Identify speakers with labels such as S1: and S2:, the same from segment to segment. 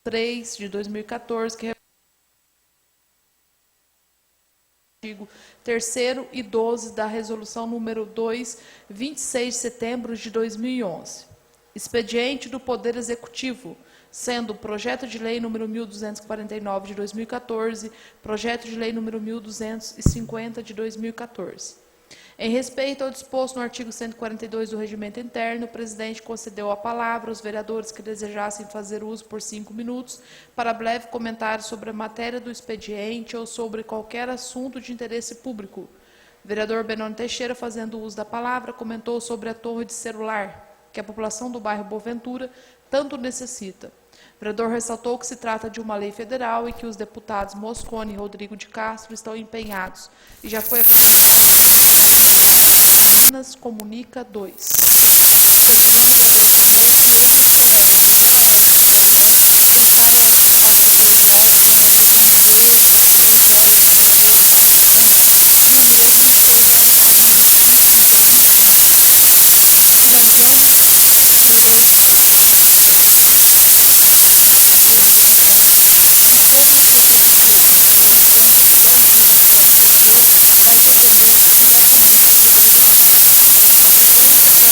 S1: 3 de 2014, que artigo 3º e 12 da Resolução número 2, 26 de setembro de 2011. Expediente do Poder Executivo, sendo o projeto de lei número 1249 de 2014, projeto de lei número 1250 de 2014. Em respeito ao disposto no artigo 142 do Regimento Interno, o presidente concedeu a palavra aos vereadores que desejassem fazer uso por 5 minutos para breve comentário sobre a matéria do expediente ou sobre qualquer assunto de interesse público. O vereador Benoni Teixeira, fazendo uso da palavra, comentou sobre a torre de celular, que a população do bairro Boaventura tanto necessita. O vereador ressaltou que se trata de uma lei federal e que os deputados Mosconi e Rodrigo de Castro estão empenhados e já foi Minas Comunica 2.
S2: Continuando, o vereador informou que entre elas e para esta reunião gostaram a participação colegial dos vereadores Monteiro, Eusébio e do vereador Randolph, sendo mesmo telegrafado no escrito no dia 25. Finalizando, o vereador solicita que todo o executivo, começando pelo secretário de Cultura, faça entender diretamente ao presidente a sequência que a lei imperativa municipal prevê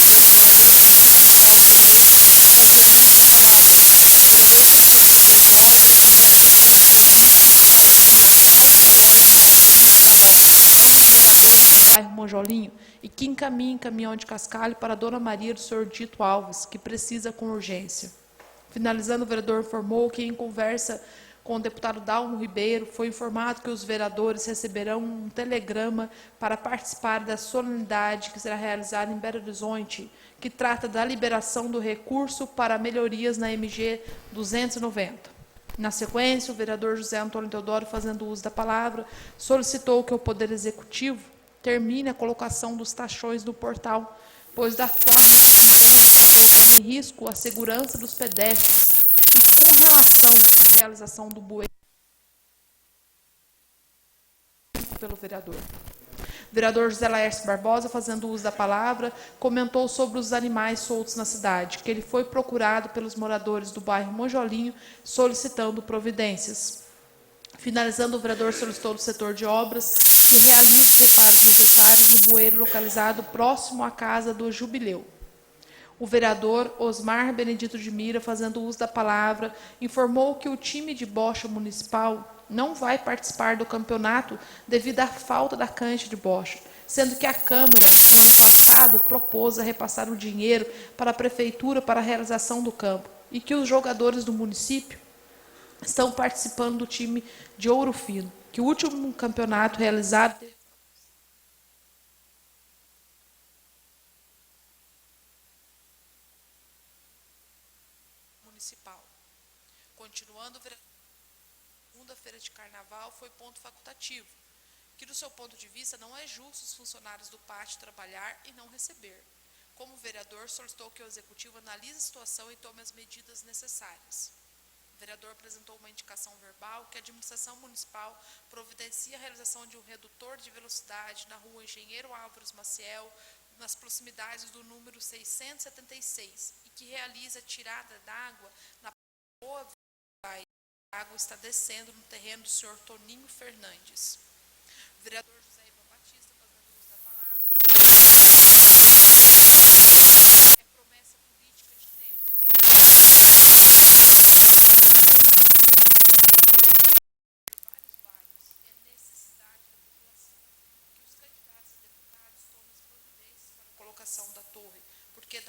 S2: para seguinte parágrafo. Os executivos colegiados conversam com o previsto no artigo 110 e no artigo 19
S1: dos vereadores do bairro Monjolinho e que encaminhe caminhão de cascalho para a Dona Maria do Senhor Dito Alves, que precisa com urgência. Finalizando, o vereador informou que, em conversa com o deputado Dalmo Ribeiro, foi informado que os vereadores receberão um telegrama para participar da solenidade que será realizada em Belo Horizonte, que trata da liberação do recurso para melhorias na MG 290. Na sequência, o vereador José Antônio Teodoro, fazendo uso da palavra, solicitou que o Poder Executivo termine a colocação dos taxões no portal, pois da forma que está colocando em risco a segurança dos pedestres. E com relação à realização do bueiro pelo vereador. O vereador José Laércio Barbosa, fazendo uso da palavra, comentou sobre os animais soltos na cidade, que ele foi procurado pelos moradores do bairro Monjolinho, solicitando providências. Finalizando, o vereador solicitou do setor de obras que realize reparos necessários no bueiro localizado próximo à Casa do Jubileu. O vereador Osmar Benedito de Mira, fazendo uso da palavra, informou que o time de bocha municipal não vai participar do campeonato devido à falta da cancha de bocha, sendo que a Câmara, no ano passado, propôs a repassar o dinheiro para a Prefeitura para a realização do campo e que os jogadores do município estão participando do time de Ouro Fino, que o último campeonato realizado municipal. Continuando, segunda-feira de carnaval foi ponto facultativo, que do seu ponto de vista não é justo os funcionários do pátio trabalhar e não receber. Como vereador, solicitou que o Executivo analise a situação e tome as medidas necessárias. O vereador apresentou uma indicação verbal que a administração municipal providencia a realização de um redutor de velocidade na rua Engenheiro Álvares Maciel, nas proximidades do número 676, e que realiza a tirada d'água na boa via. A água está descendo no terreno do senhor Toninho Fernandes. O vereador José Ivan Batista, fazendo uso da palavra, é promessa política de tempo. Vários bairros, é necessidade da população que os candidatos a deputados tomem as providências para a colocação da torre, porque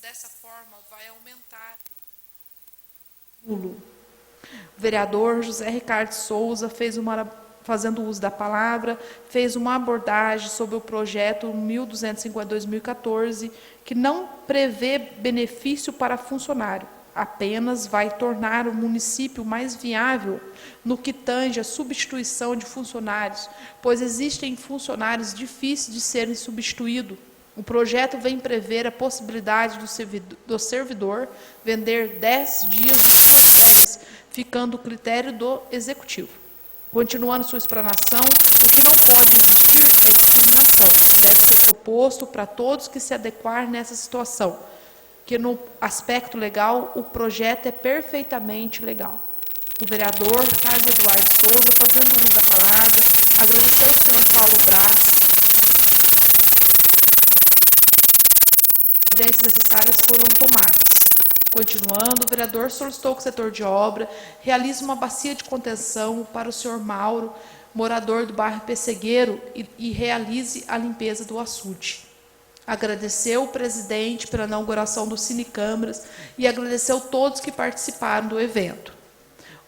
S1: dessa forma vai aumentar o vereador José Ricardo Souza fazendo uso da palavra, fez uma abordagem sobre o projeto 1252-2014, que não prevê benefício para funcionário, apenas vai tornar o município mais viável no que tange a substituição de funcionários, pois existem funcionários difíceis de serem substituídos. O projeto vem prever a possibilidade do servidor vender 10 dias de suas férias, ficando o critério do Executivo. Continuando sua explanação, o que não pode existir é discriminação. Deve ser proposto para todos que se adequar nessa situação, que no aspecto legal o projeto é perfeitamente legal. O vereador Carlos Eduardo Souza, fazendo uso da palavra, agradeceu ao senhor Paulo Brás as providências necessárias foram tomadas. Continuando, o vereador solicitou que o setor de obra realize uma bacia de contenção para o senhor Mauro, morador do bairro Pessegueiro, e realize a limpeza do açude. Agradeceu o presidente pela inauguração do Cine Câmaras e agradeceu todos que participaram do evento.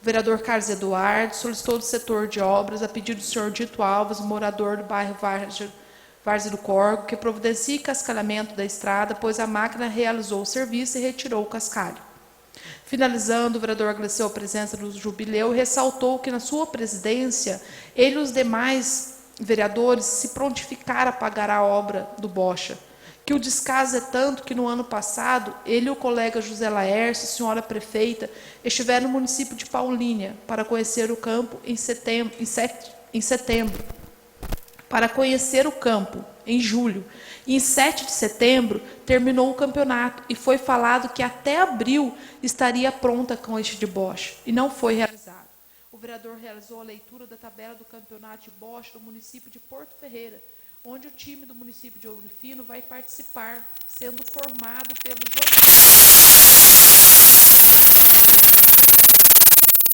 S1: O vereador Carlos Eduardo solicitou do setor de obras, a pedido do senhor Dito Alves, morador do bairro Várzea do Corgo, que providencie cascalhamento da estrada, pois a máquina realizou o serviço e retirou o cascalho. Finalizando, o vereador agradeceu a presença do jubileu e ressaltou que, na sua presidência, ele e os demais vereadores se prontificaram a pagar a obra do Bocha, que o descaso é tanto que, no ano passado, ele e o colega José Laércio, senhora prefeita, estiveram no município de Paulínia para conhecer o campo em setembro. Para conhecer o campo, em julho. E em 7 de setembro, terminou o campeonato e foi falado que até abril estaria pronta com este de bocha, e não foi realizado. O vereador realizou a leitura da tabela do campeonato de bocha do município de Porto Ferreira, onde o time do município de Ouro Fino vai participar, sendo formado pelos jogadores.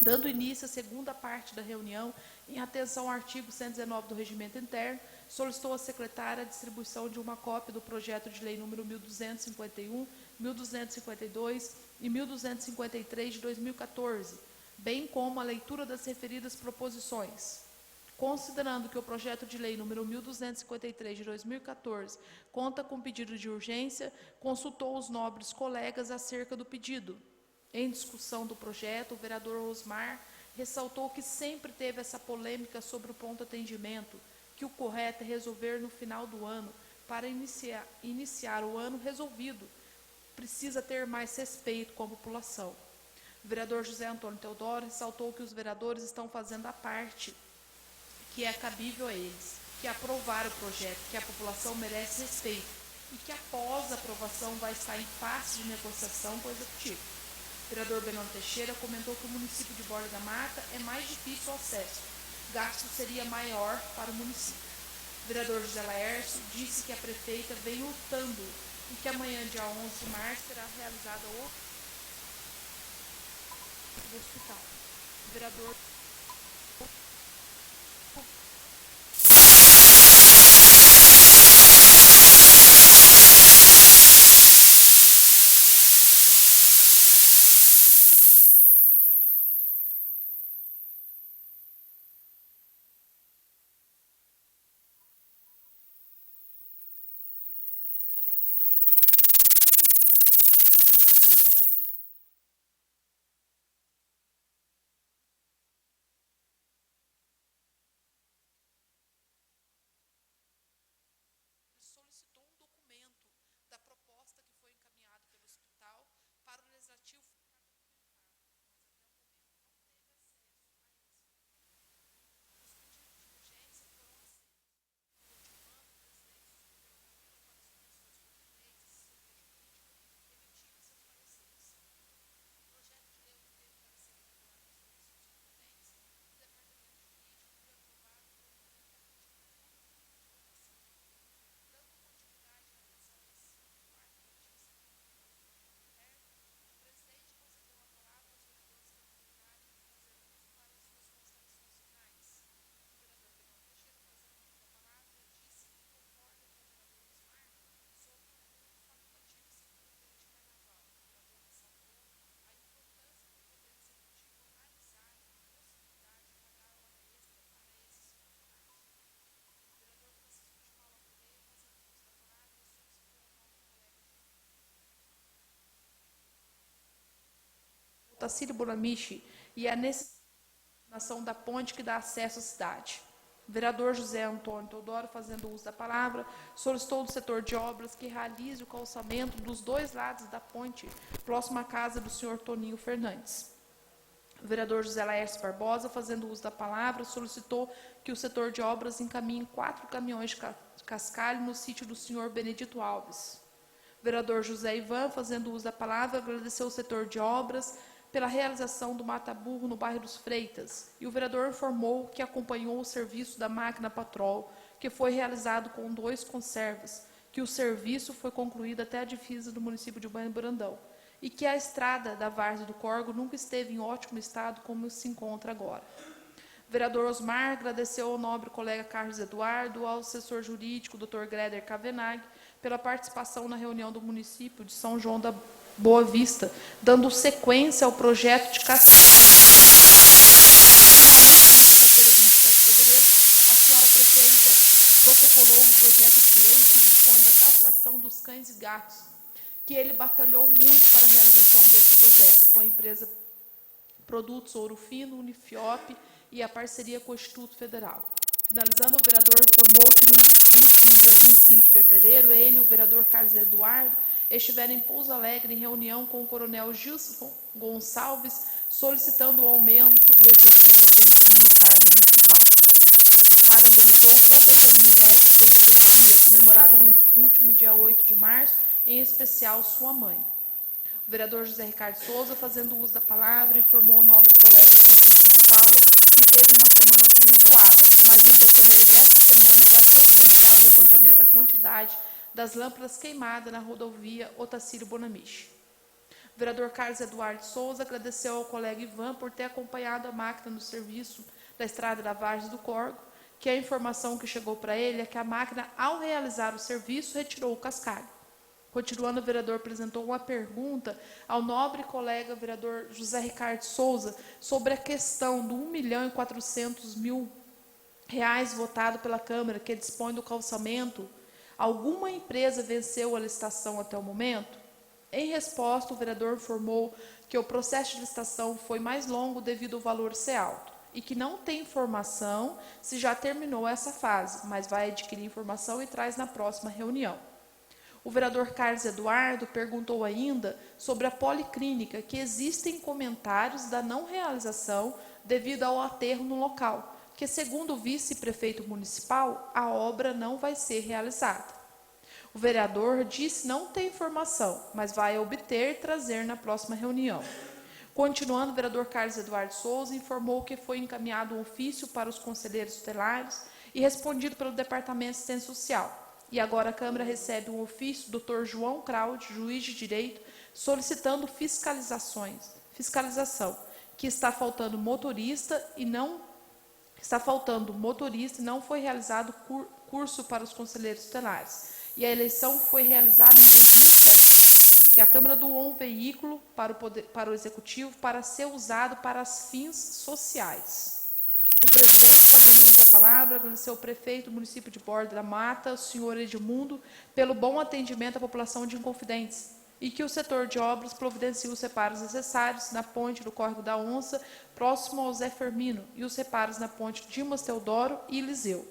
S1: Dando início à segunda parte da reunião, em atenção ao artigo 119 do Regimento Interno, solicitou à secretária a distribuição de uma cópia do projeto de lei número 1251, 1252 e 1253 de 2014, bem como a leitura das referidas proposições. Considerando que o projeto de lei número 1253 de 2014 conta com pedido de urgência, consultou os nobres colegas acerca do pedido. Em discussão do projeto, o vereador Osmar ressaltou que sempre teve essa polêmica sobre o pronto atendimento, que o correto é resolver no final do ano, para iniciar o ano resolvido. Precisa ter mais respeito com a população. O vereador José Antônio Teodoro ressaltou que os vereadores estão fazendo a parte que é cabível a eles, que aprovar o projeto, que a população merece respeito e que após a aprovação vai estar em fase de negociação com o Executivo. O vereador Benoni Teixeira comentou que o município de Borda da Mata é mais difícil o acesso, gasto seria maior para o município. O vereador José Laércio disse que a prefeita vem lutando e que amanhã, dia 11 de março, será realizada o hospital. O vereador solicitou um documento da proposta que foi encaminhado pelo hospital para o legislativo. Tacílio Bonamichi e a necessidade da ponte que dá acesso à cidade. O vereador José Antônio Teodoro, fazendo uso da palavra, solicitou do setor de obras que realize o calçamento dos dois lados da ponte, próximo à casa do senhor Toninho Fernandes. O vereador José Laércio Barbosa, fazendo uso da palavra, solicitou que o setor de obras encaminhe 4 caminhões de cascalho no sítio do senhor Benedito Alves. O vereador José Ivan, fazendo uso da palavra, agradeceu o setor de obras pela realização do mata-burro no bairro dos Freitas, e o vereador informou que acompanhou o serviço da máquina Patrol, que foi realizado com 2 conservas, que o serviço foi concluído até a divisa do município de Ubaina e Brandão, e que a estrada da Várzea do Córrego nunca esteve em ótimo estado como se encontra agora. O vereador Osmar agradeceu ao nobre colega Carlos Eduardo, ao assessor jurídico, Dr. Greder Kavenag, pela participação na reunião do município de São João da Boa Vista, dando sequência ao projeto de quinta-feira, 27 de fevereiro, a senhora prefeita protocolou um projeto de lei que dispõe da castração dos cães e gatos, que ele batalhou muito para a realização desse projeto, com a empresa Produtos Ouro Fino, Unifiop e a parceria com o Instituto Federal. Finalizando, o vereador informou que no último dia 25 de fevereiro, ele e o vereador Carlos Eduardo estiveram em Pouso Alegre em reunião com o coronel Gilson Gonçalves, solicitando o aumento do efetivo da Polícia Militar Municipal. Parabenizou todas as mulheres polidenses comemoradas no último dia 8 de março, em especial sua mãe. O vereador José Ricardo Souza, fazendo uso da palavra, informou ao nobre colega Francisco de Paula que teve uma semana tumultuada, mas no decorrer desta semana vai providenciar o levantamento da quantidade das lâmpadas queimadas na rodovia Otacílio Bonamiche. O vereador Carlos Eduardo Souza agradeceu ao colega Ivan por ter acompanhado a máquina no serviço da estrada da Várzea do Córrego, que a informação que chegou para ele é que a máquina, ao realizar o serviço, retirou o cascalho. Continuando, o vereador apresentou uma pergunta ao nobre colega vereador José Ricardo Souza sobre a questão do R$1.400.000 votado pela Câmara, que dispõe do calçamento. Alguma empresa venceu a licitação até o momento? Em resposta, o vereador informou que o processo de licitação foi mais longo devido ao valor ser alto e que não tem informação se já terminou essa fase, mas vai adquirir informação e traz na próxima reunião. O vereador Carlos Eduardo perguntou ainda sobre a policlínica, que existem comentários da não realização devido ao aterro no local, que, segundo o vice-prefeito municipal, a obra não vai ser realizada. O vereador disse não ter informação, mas vai obter e trazer na próxima reunião. Continuando, o vereador Carlos Eduardo Souza informou que foi encaminhado um ofício para os conselheiros tutelares e respondido pelo Departamento de Assistência Social. E agora a Câmara recebe um ofício do Dr. João Craude, juiz de direito, solicitando fiscalização, que está faltando motorista e não foi realizado curso para os conselheiros tutelares. E a eleição foi realizada em 2007, que a Câmara doou um veículo para o Executivo para ser usado para fins sociais. O presidente, fazendo uso da palavra, agradeceu ao prefeito do município de Borda da Mata, o senhor Edmundo, pelo bom atendimento à população de Inconfidentes, e que o setor de obras providencie os reparos necessários na ponte do Córrego da Onça, próximo ao Zé Fermino, e os reparos na ponte Dimas Teodoro e Eliseu.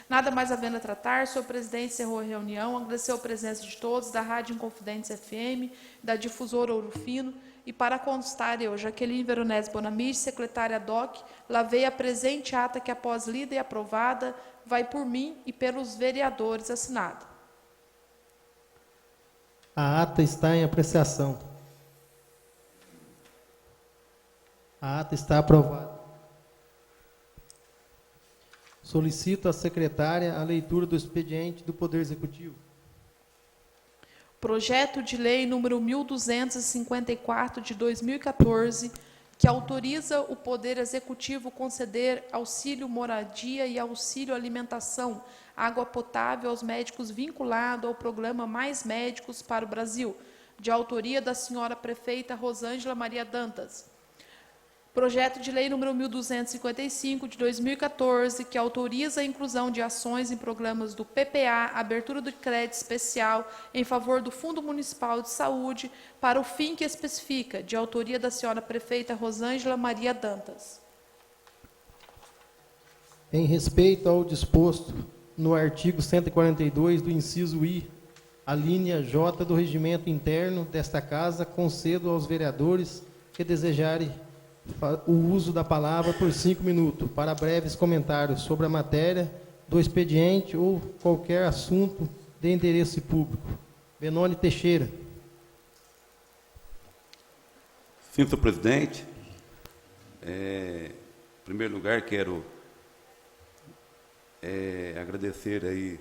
S1: Nada mais havendo a tratar, o senhor presidente encerrou a reunião, agradeceu a presença de todos, da Rádio Inconfidentes FM, da Difusora Ouro Fino, e para constar, eu, Jaqueline Veronese Bonamiche, secretária DOC, lavei a presente ata que, após lida e aprovada, vai por mim e pelos vereadores assinada.
S3: A ata está em apreciação. A ata está aprovada. Solicito à secretária a leitura do expediente do Poder Executivo.
S1: Projeto de Lei número 1254 de 2014, que autoriza o Poder Executivo conceder auxílio moradia e auxílio alimentação, água potável aos médicos vinculados ao programa Mais Médicos para o Brasil, de autoria da senhora prefeita Rosângela Maria Dantas. Projeto de Lei número 1255 de 2014, que autoriza a inclusão de ações em programas do PPA, abertura do crédito especial em favor do Fundo Municipal de Saúde, para o fim que especifica, de autoria da senhora prefeita Rosângela Maria Dantas.
S3: Em respeito ao disposto no artigo 142 do inciso I, a linha J do regimento interno desta Casa, concedo aos vereadores que desejarem o uso da palavra por 5 minutos, para breves comentários sobre a matéria do expediente ou qualquer assunto de interesse público. Benoni Teixeira.
S4: Sim, senhor presidente. Em primeiro lugar, quero agradecer aí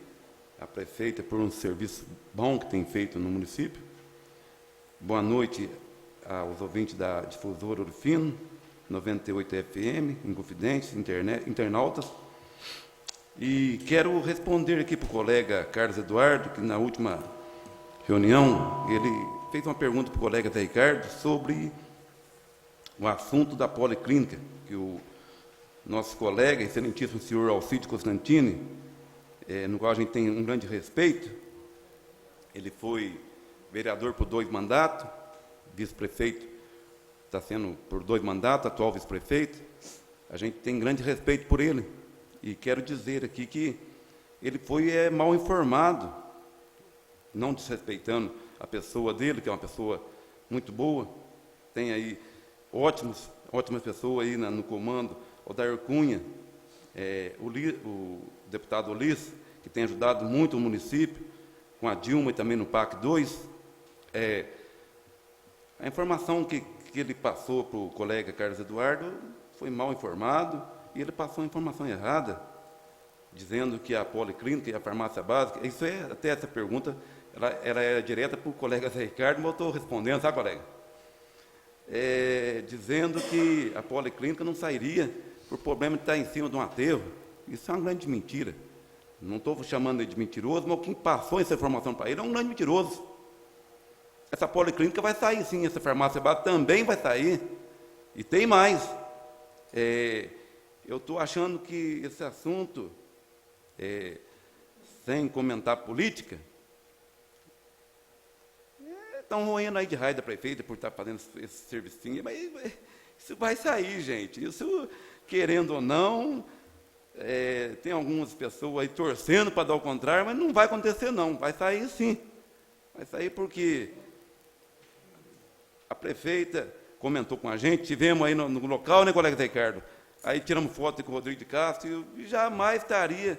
S4: a prefeita por um serviço bom que tem feito no município. Boa noite aos ouvintes da Difusora Ouro Fino, 98 FM, Inconfidentes, internautas. E quero responder aqui para o colega Carlos Eduardo, que na última reunião, ele fez uma pergunta para o colega Zé Ricardo sobre o assunto da policlínica, que o nosso colega, excelentíssimo senhor Alcide Constantini, no qual a gente tem um grande respeito, ele foi vereador por 2 mandatos, vice-prefeito está sendo por 2 mandatos, atual vice-prefeito. A gente tem grande respeito por ele. E quero dizer aqui que ele foi mal informado, não desrespeitando a pessoa dele, que é uma pessoa muito boa. Tem aí ótimas pessoas aí no comando, o Dair Cunha, o deputado Ulisses, que tem ajudado muito o município, com a Dilma e também no PAC 2. A informação que ele passou para o colega Carlos Eduardo foi mal informado, e ele passou a informação errada, dizendo que a policlínica e a farmácia básica, até essa pergunta, ela era direta para o colega Zé Ricardo, mas eu estou respondendo, sabe, colega? Dizendo que a policlínica não sairia por problema de estar em cima de um aterro. Isso é uma grande mentira. Não estou chamando ele de mentiroso, mas quem passou essa informação para ele é um grande mentiroso. Essa policlínica vai sair, sim, essa farmácia básica também vai sair. E tem mais. Eu estou achando que esse assunto, sem comentar política, estão roendo aí de raio da prefeita por estar fazendo esse servicinho, mas isso vai sair, gente. Isso, querendo ou não, tem algumas pessoas aí torcendo para dar o contrário, mas não vai acontecer, não. Vai sair, sim. Vai sair porque a prefeita comentou com a gente, tivemos aí no local, né, colega Ricardo? Aí tiramos foto com o Rodrigo de Castro e jamais estaria...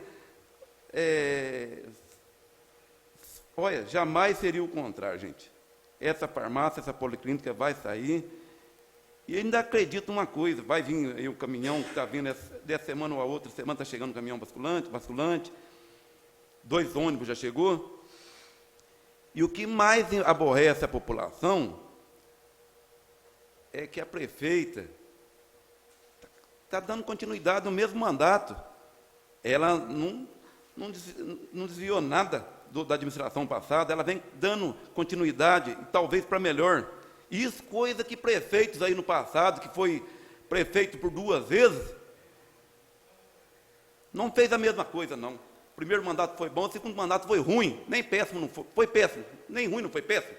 S4: olha, jamais seria o contrário, gente. Essa farmácia, essa policlínica vai sair. E ainda acredito uma coisa, vai vir aí o caminhão que está vindo dessa semana ou a outra semana, está chegando um caminhão basculante, 2 ônibus já chegou. E o que mais aborrece a população é que a prefeita está dando continuidade no mesmo mandato. Ela não desviou nada da administração passada, ela vem dando continuidade, talvez para melhor. Isso, coisa que prefeitos aí no passado, que foi prefeito por 2 vezes, não fez a mesma coisa, não. O primeiro mandato foi bom, o segundo mandato foi ruim, nem péssimo não foi, foi péssimo, nem ruim não foi péssimo.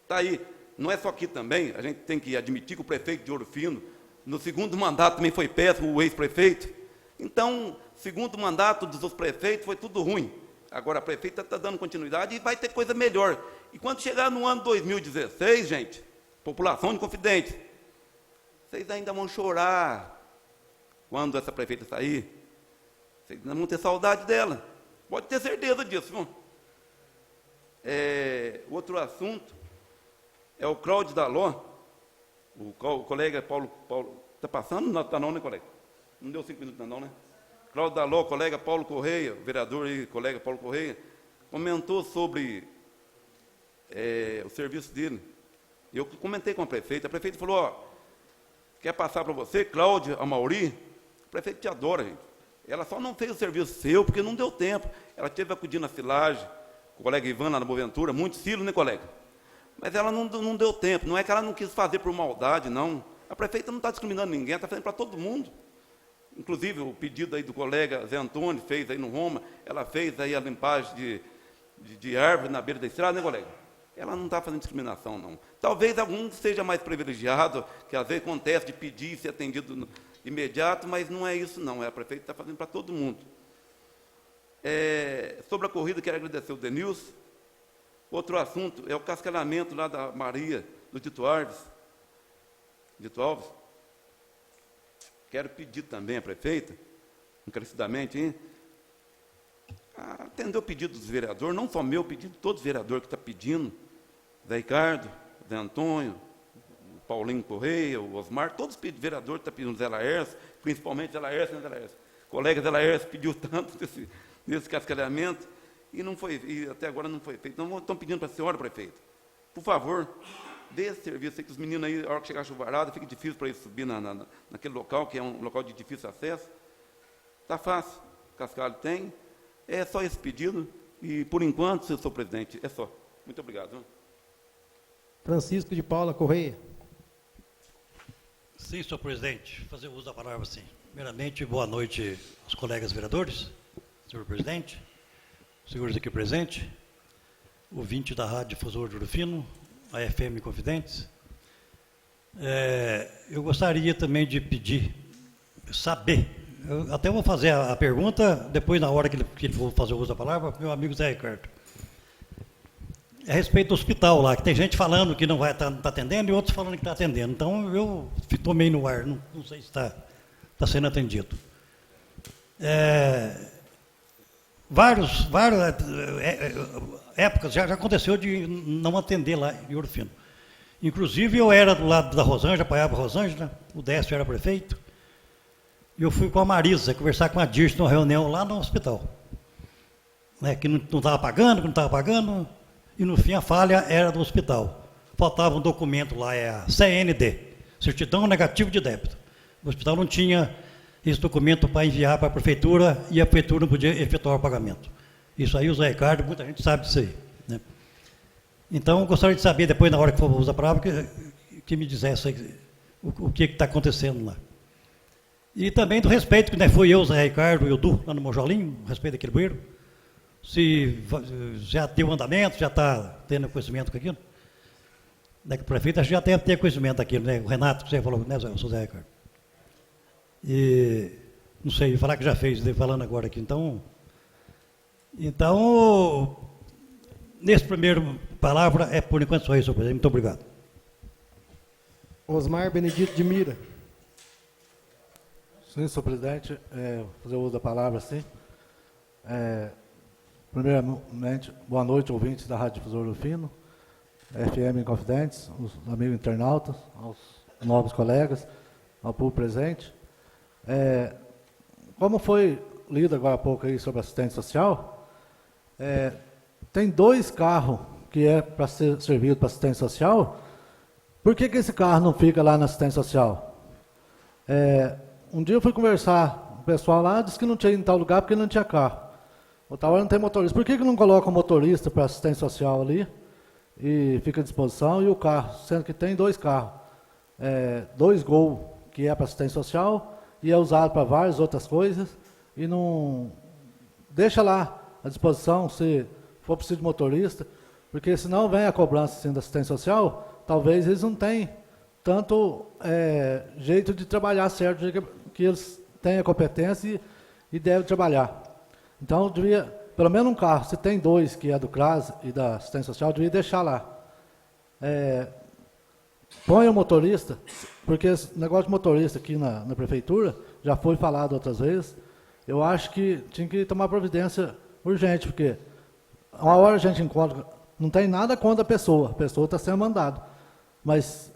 S4: Está aí, não é só aqui também, a gente tem que admitir que o prefeito de Ouro Fino, no segundo mandato também foi péssimo, o ex-prefeito. Então, segundo mandato dos outros prefeitos foi tudo ruim. Agora a prefeita está dando continuidade e vai ter coisa melhor. E quando chegar no ano 2016, gente, população de Inconfidentes, vocês ainda vão chorar quando essa prefeita sair. Vocês ainda vão ter saudade dela. Pode ter certeza disso, viu? Outro assunto é o Cláudio Daló. O colega Paulo está passando? Não está não, né, colega? Não deu 5 minutos não, né? Cláudio Daló, colega Paulo Correia, vereador e colega Paulo Correia, comentou sobre o serviço dele. Eu comentei com a prefeita falou, quer passar para você, Cláudio Amauri? O prefeito te adora, gente. Ela só não fez o serviço seu, porque não deu tempo. Ela teve acudindo na silagem, com o colega Ivan lá na Boaventura, muito silo, né, colega? Mas ela não deu tempo, não é que ela não quis fazer por maldade, não. A prefeita não está discriminando ninguém, está fazendo para todo mundo. Inclusive, o pedido aí do colega Zé Antônio fez aí no Roma, ela fez aí a limpagem de árvore na beira da estrada, né, colega? Ela não está fazendo discriminação, não. Talvez algum seja mais privilegiado, que às vezes acontece de pedir e ser atendido no imediato, mas não é isso, não. A prefeita está fazendo para todo mundo. Sobre a corrida, quero agradecer o Denilson. Outro assunto é o cascalhamento lá da Maria, do Dito Alves. Quero pedir também à prefeita, encarecidamente, atender o pedido dos vereadores, não só meu pedido, todos os vereadores que estão pedindo, Zé Ricardo, Zé Antônio, Paulinho Correia, o Osmar, todos os vereadores estão pedindo, Zé Laércio, principalmente Zé Laércio, né, Zé Laércio? O colega Zé Laércio pediu tanto desse cascalhamento, e não foi, e até agora não foi feito. Então, estão pedindo para a senhora, prefeito, por favor, dê esse serviço aí, que os meninos aí, a hora que chegar a chuvarada, fica difícil para eles subir naquele local, que é um local de difícil acesso. Está fácil, cascalho tem, é só esse pedido, e por enquanto, senhor presidente, é só. Muito obrigado. Viu?
S3: Francisco de Paula Correia.
S5: Sim, senhor presidente, fazer uso da palavra, sim. Primeiramente, boa noite aos colegas vereadores, senhor presidente, senhores aqui presentes, ouvinte da Rádio Difusora de Ouro Fino, a FM Confidentes. Eu gostaria também de pedir, saber, eu até vou fazer a pergunta, depois na hora que ele for fazer o uso da palavra, meu amigo Zé Ricardo. É a respeito do hospital lá, que tem gente falando que não vai estar atendendo e outros falando que está atendendo. Então, eu tomei no ar, não sei se está sendo atendido. Várias épocas já aconteceu de não atender lá em Ouro Fino. Inclusive, eu era do lado da Rosângela, apoiava a Rosângela, o Décio era prefeito, e eu fui com a Marisa conversar com a Dirce numa reunião lá no hospital. Que não estava pagando, e no fim a falha era do hospital. Faltava um documento lá, a CND, Certidão Negativa de Débito. O hospital não tinha esse documento para enviar para a prefeitura e a prefeitura não podia efetuar o pagamento. Isso aí o Zé Ricardo, muita gente sabe disso aí. Né? Então, eu gostaria de saber, depois, na hora que for usar a palavra, que me dissesse aí, o que está acontecendo lá. E também do respeito, que fui eu, o Zé Ricardo e o Du, lá no Mojolinho, a respeito daquele bueiro. Se já deu andamento, já está tendo conhecimento com aquilo. Que o prefeito já tem conhecimento daquilo, né? O Renato, que você falou, né, o Zé Ricardo? E, não sei, falar que já fez, falando agora aqui. Então, nesse primeiro palavra, por enquanto só isso, senhor presidente. Muito obrigado.
S3: Osmar Benedito de Mira.
S6: Sim, senhor presidente, vou fazer uso da palavra, sim. Primeiramente, boa noite, ouvintes da Rádio Difusora Ouro Fino, FM Confidentes, os amigos internautas, aos novos colegas, ao público presente. Como foi lido agora há pouco aí sobre assistente social, tem 2 carros que é para ser servido para assistente social. Por que esse carro não fica lá na assistente social? Um dia eu fui conversar com o pessoal lá, disse que não tinha em tal lugar porque não tinha carro. Outra hora não tem motorista. Por que não coloca um motorista para assistente social ali e fica à disposição e o carro, sendo que tem 2 carros, 2 Gol que é para assistente social e é usado para várias outras coisas e não deixa lá à disposição se for preciso de motorista, porque senão vem a cobrança assim, da assistente social, talvez eles não tenham tanto jeito de trabalhar certo, que eles têm a competência e devem trabalhar. Então, devia, pelo menos um carro, se tem 2 que é do CRAS e da assistência social, devia deixar lá. Põe o motorista, porque esse negócio de motorista aqui na prefeitura, já foi falado outras vezes, eu acho que tinha que tomar providência urgente, porque uma hora a gente encontra, não tem nada contra a pessoa está sendo mandada, mas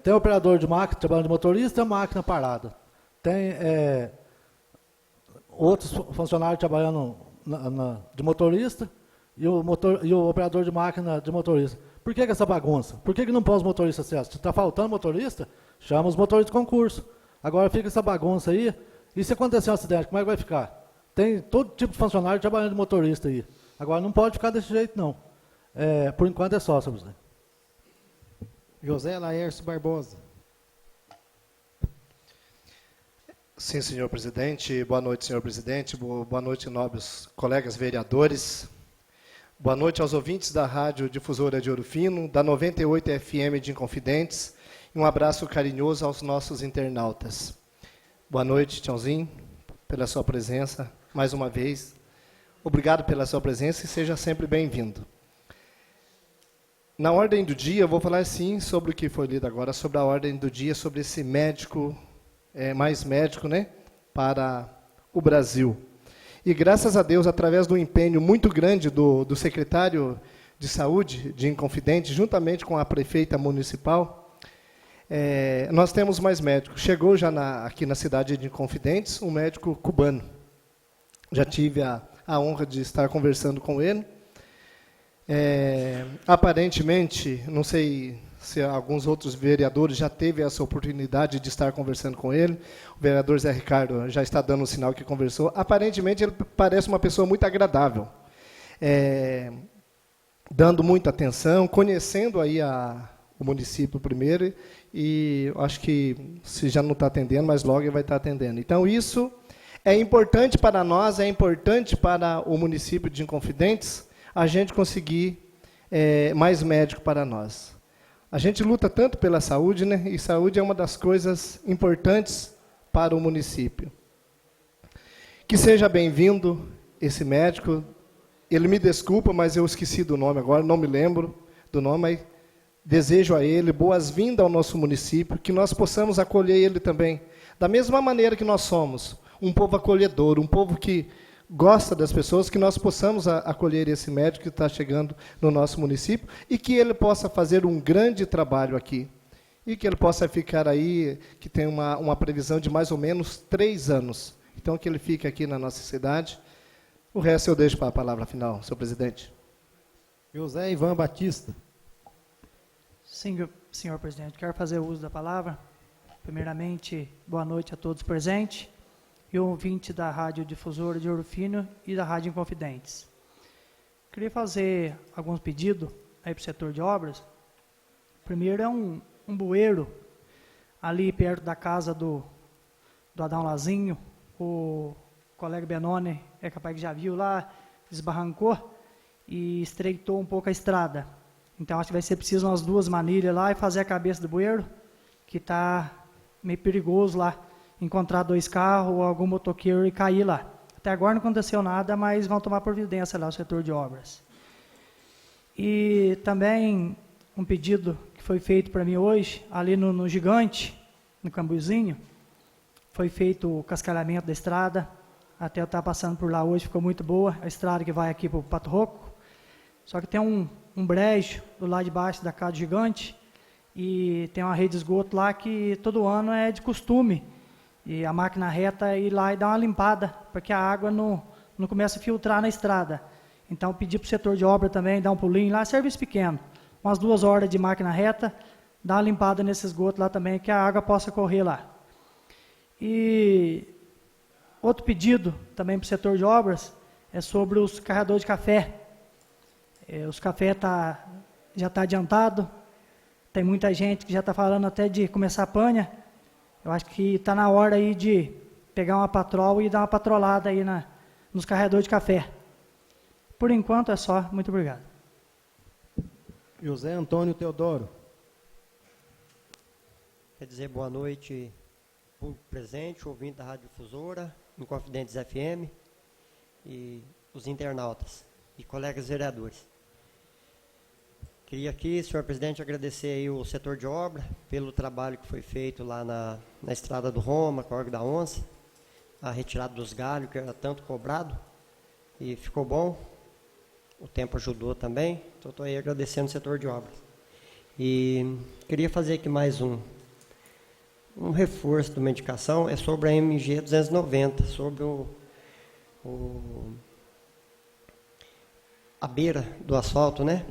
S6: tem operador de máquina trabalhando de motorista, máquina parada. Tem outros funcionários trabalhando de motorista e o operador de máquina de motorista. Por que essa bagunça? Por que não põe os motoristas certos? Se está faltando motorista, chama os motoristas de concurso. Agora fica essa bagunça aí, e se acontecer um acidente, como é que vai ficar? Tem todo tipo de funcionário trabalhando de motorista aí. Agora não pode ficar desse jeito, não. Por enquanto é só, senhor presidente.
S3: José Laércio Barbosa.
S7: Sim, senhor presidente. Boa noite, senhor presidente. Boa noite, nobres colegas vereadores. Boa noite aos ouvintes da Rádio Difusora de Ouro Fino, da 98 FM de Inconfidentes, e um abraço carinhoso aos nossos internautas. Boa noite, Tchãozinho, pela sua presença, mais uma vez. Obrigado pela sua presença e seja sempre bem-vindo. Na ordem do dia, eu vou falar, sim, sobre o que foi lido agora, sobre a ordem do dia, sobre esse médico, mais médico, né, para o Brasil. E graças a Deus, através do empenho muito grande do secretário de Saúde de Inconfidente, juntamente com a prefeita municipal, nós temos mais médicos. Chegou já aqui na cidade de Inconfidentes um médico cubano. Já tive a honra de estar conversando com ele. Aparentemente, não sei se alguns outros vereadores já teve essa oportunidade de estar conversando com ele. O vereador Zé Ricardo já está dando um sinal que conversou. Aparentemente, ele parece uma pessoa muito agradável, dando muita atenção, conhecendo aí o município primeiro, e acho que, se já não está atendendo, mas logo ele vai estar atendendo. Então, isso é importante para nós, é importante para o município de Inconfidentes, a gente conseguir mais médico para nós. A gente luta tanto pela saúde, né? E saúde é uma das coisas importantes para o município. Que seja bem-vindo esse médico. Ele me desculpa, mas eu esqueci do nome agora, não me lembro do nome, mas desejo a ele boas-vindas ao nosso município, que nós possamos acolher ele também, da mesma maneira que nós somos, um povo acolhedor, um povo que gosta das pessoas, que nós possamos acolher esse médico que está chegando no nosso município e que ele possa fazer um grande trabalho aqui. E que ele possa ficar aí, que tem uma previsão de mais ou menos 3 anos. Então, que ele fique aqui na nossa cidade. O resto eu deixo para a palavra final, senhor presidente.
S3: José Ivan Batista.
S2: Senhor presidente, quero fazer uso da palavra. Primeiramente, boa noite a todos presentes e ouvinte da Rádio Difusora de Ouro Fino e da Rádio Inconfidentes. Queria fazer alguns pedidos aí para o setor de obras. Primeiro é um bueiro ali perto da casa do Adão Lazinho. O colega Benoni é capaz que já viu lá, desbarrancou e estreitou um pouco a estrada. Então, acho que vai ser preciso umas 2 manilhas lá e fazer a cabeça do bueiro, que está meio perigoso lá, encontrar 2 carros ou algum motoqueiro e cair lá. Até agora não aconteceu nada, mas vão tomar providência lá o setor de obras. E também um pedido que foi feito para mim hoje, ali no Gigante, no Cambuzinho, foi feito o cascalhamento da estrada, até eu estar passando por lá hoje, ficou muito boa, a estrada que vai aqui para o Pato Roco, só que tem um brejo do lado de baixo da casa do Gigante, e tem uma rede de esgoto lá que todo ano é de costume, e a máquina reta ir lá e dar uma limpada, para que a água não comece a filtrar na estrada. Então, pedi para o setor de obra também dar um pulinho lá, serviço pequeno, umas 2 horas de máquina reta, dar uma limpada nesse esgoto lá também, que a água possa correr lá. E outro pedido também para o setor de obras é sobre os carregadores de café. Os cafés já está adiantado, tem muita gente que já está falando até de começar a panha. Eu acho que está na hora aí de pegar uma patrol e dar uma patrolada aí nos carregadores de café. Por enquanto é só. Muito obrigado.
S3: José Antônio Teodoro.
S8: Quer dizer, boa noite, público presente, ouvinte da Rádio Difusora, Inconfidentes FM e os internautas e colegas vereadores. Queria aqui, senhor presidente, agradecer aí o setor de obra pelo trabalho que foi feito lá na Estrada do Roma, com a Orga da Onça, a retirada dos galhos, que era tanto cobrado, e ficou bom. O tempo ajudou também, então estou aí agradecendo o setor de obras. E queria fazer aqui mais um reforço de uma indicação, é sobre a MG 290, sobre a beira do asfalto, né?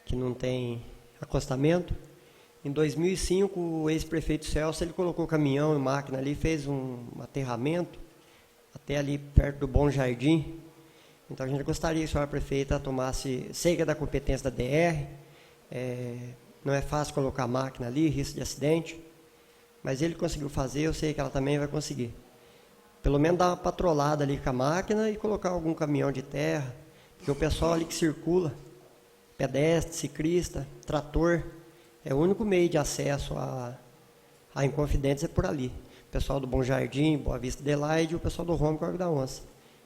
S8: Que não tem acostamento. Em 2005, o ex-prefeito Celso, ele colocou caminhão e máquina ali, fez um aterramento até ali perto do Bom Jardim. Então, a gente gostaria que a senhora prefeita tomasse, sei que é da competência da DR, não é fácil colocar máquina ali, risco de acidente, mas ele conseguiu fazer, eu sei que ela também vai conseguir. Pelo menos dar uma patrolada ali com a máquina e colocar algum caminhão de terra, porque o pessoal ali que circula, pedestre, ciclista, trator, é o único meio de acesso a Inconfidentes é por ali. O pessoal do Bom Jardim, Boa Vista Adelaide e o pessoal do Roma, com a Orga da Onça.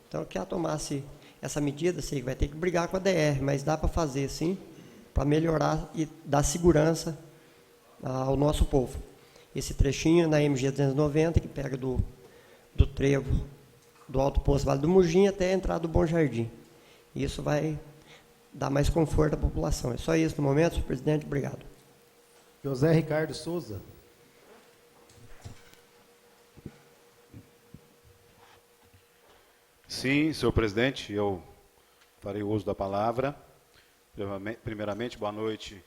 S8: Então, que ela tomasse essa medida, sei que vai ter que brigar com a DR, mas dá para fazer sim, para melhorar e dar segurança ao nosso povo. Esse trechinho na MG 290, que pega do trevo do Alto Poço Vale do Mugim até a entrada do Bom Jardim. Isso vai dar mais conforto à população. É só isso no momento, senhor presidente. Obrigado.
S3: José Ricardo Souza.
S9: Sim, senhor presidente, eu farei uso da palavra. Primeiramente, boa noite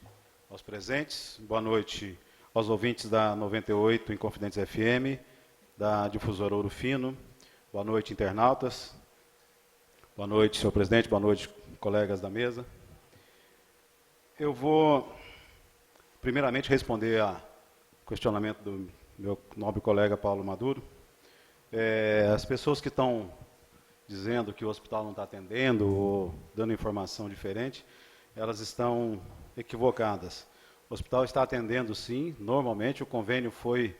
S9: aos presentes, boa noite aos ouvintes da 98 Inconfidentes FM, da Difusora Ouro Fino, boa noite, internautas, boa noite, senhor presidente, boa noite, colegas da mesa. Eu vou, primeiramente, responder ao questionamento do meu nobre colega Paulo Maduro. As pessoas que estão dizendo que o hospital não está atendendo ou dando informação diferente, elas estão equivocadas. O hospital está atendendo, sim, normalmente. O convênio foi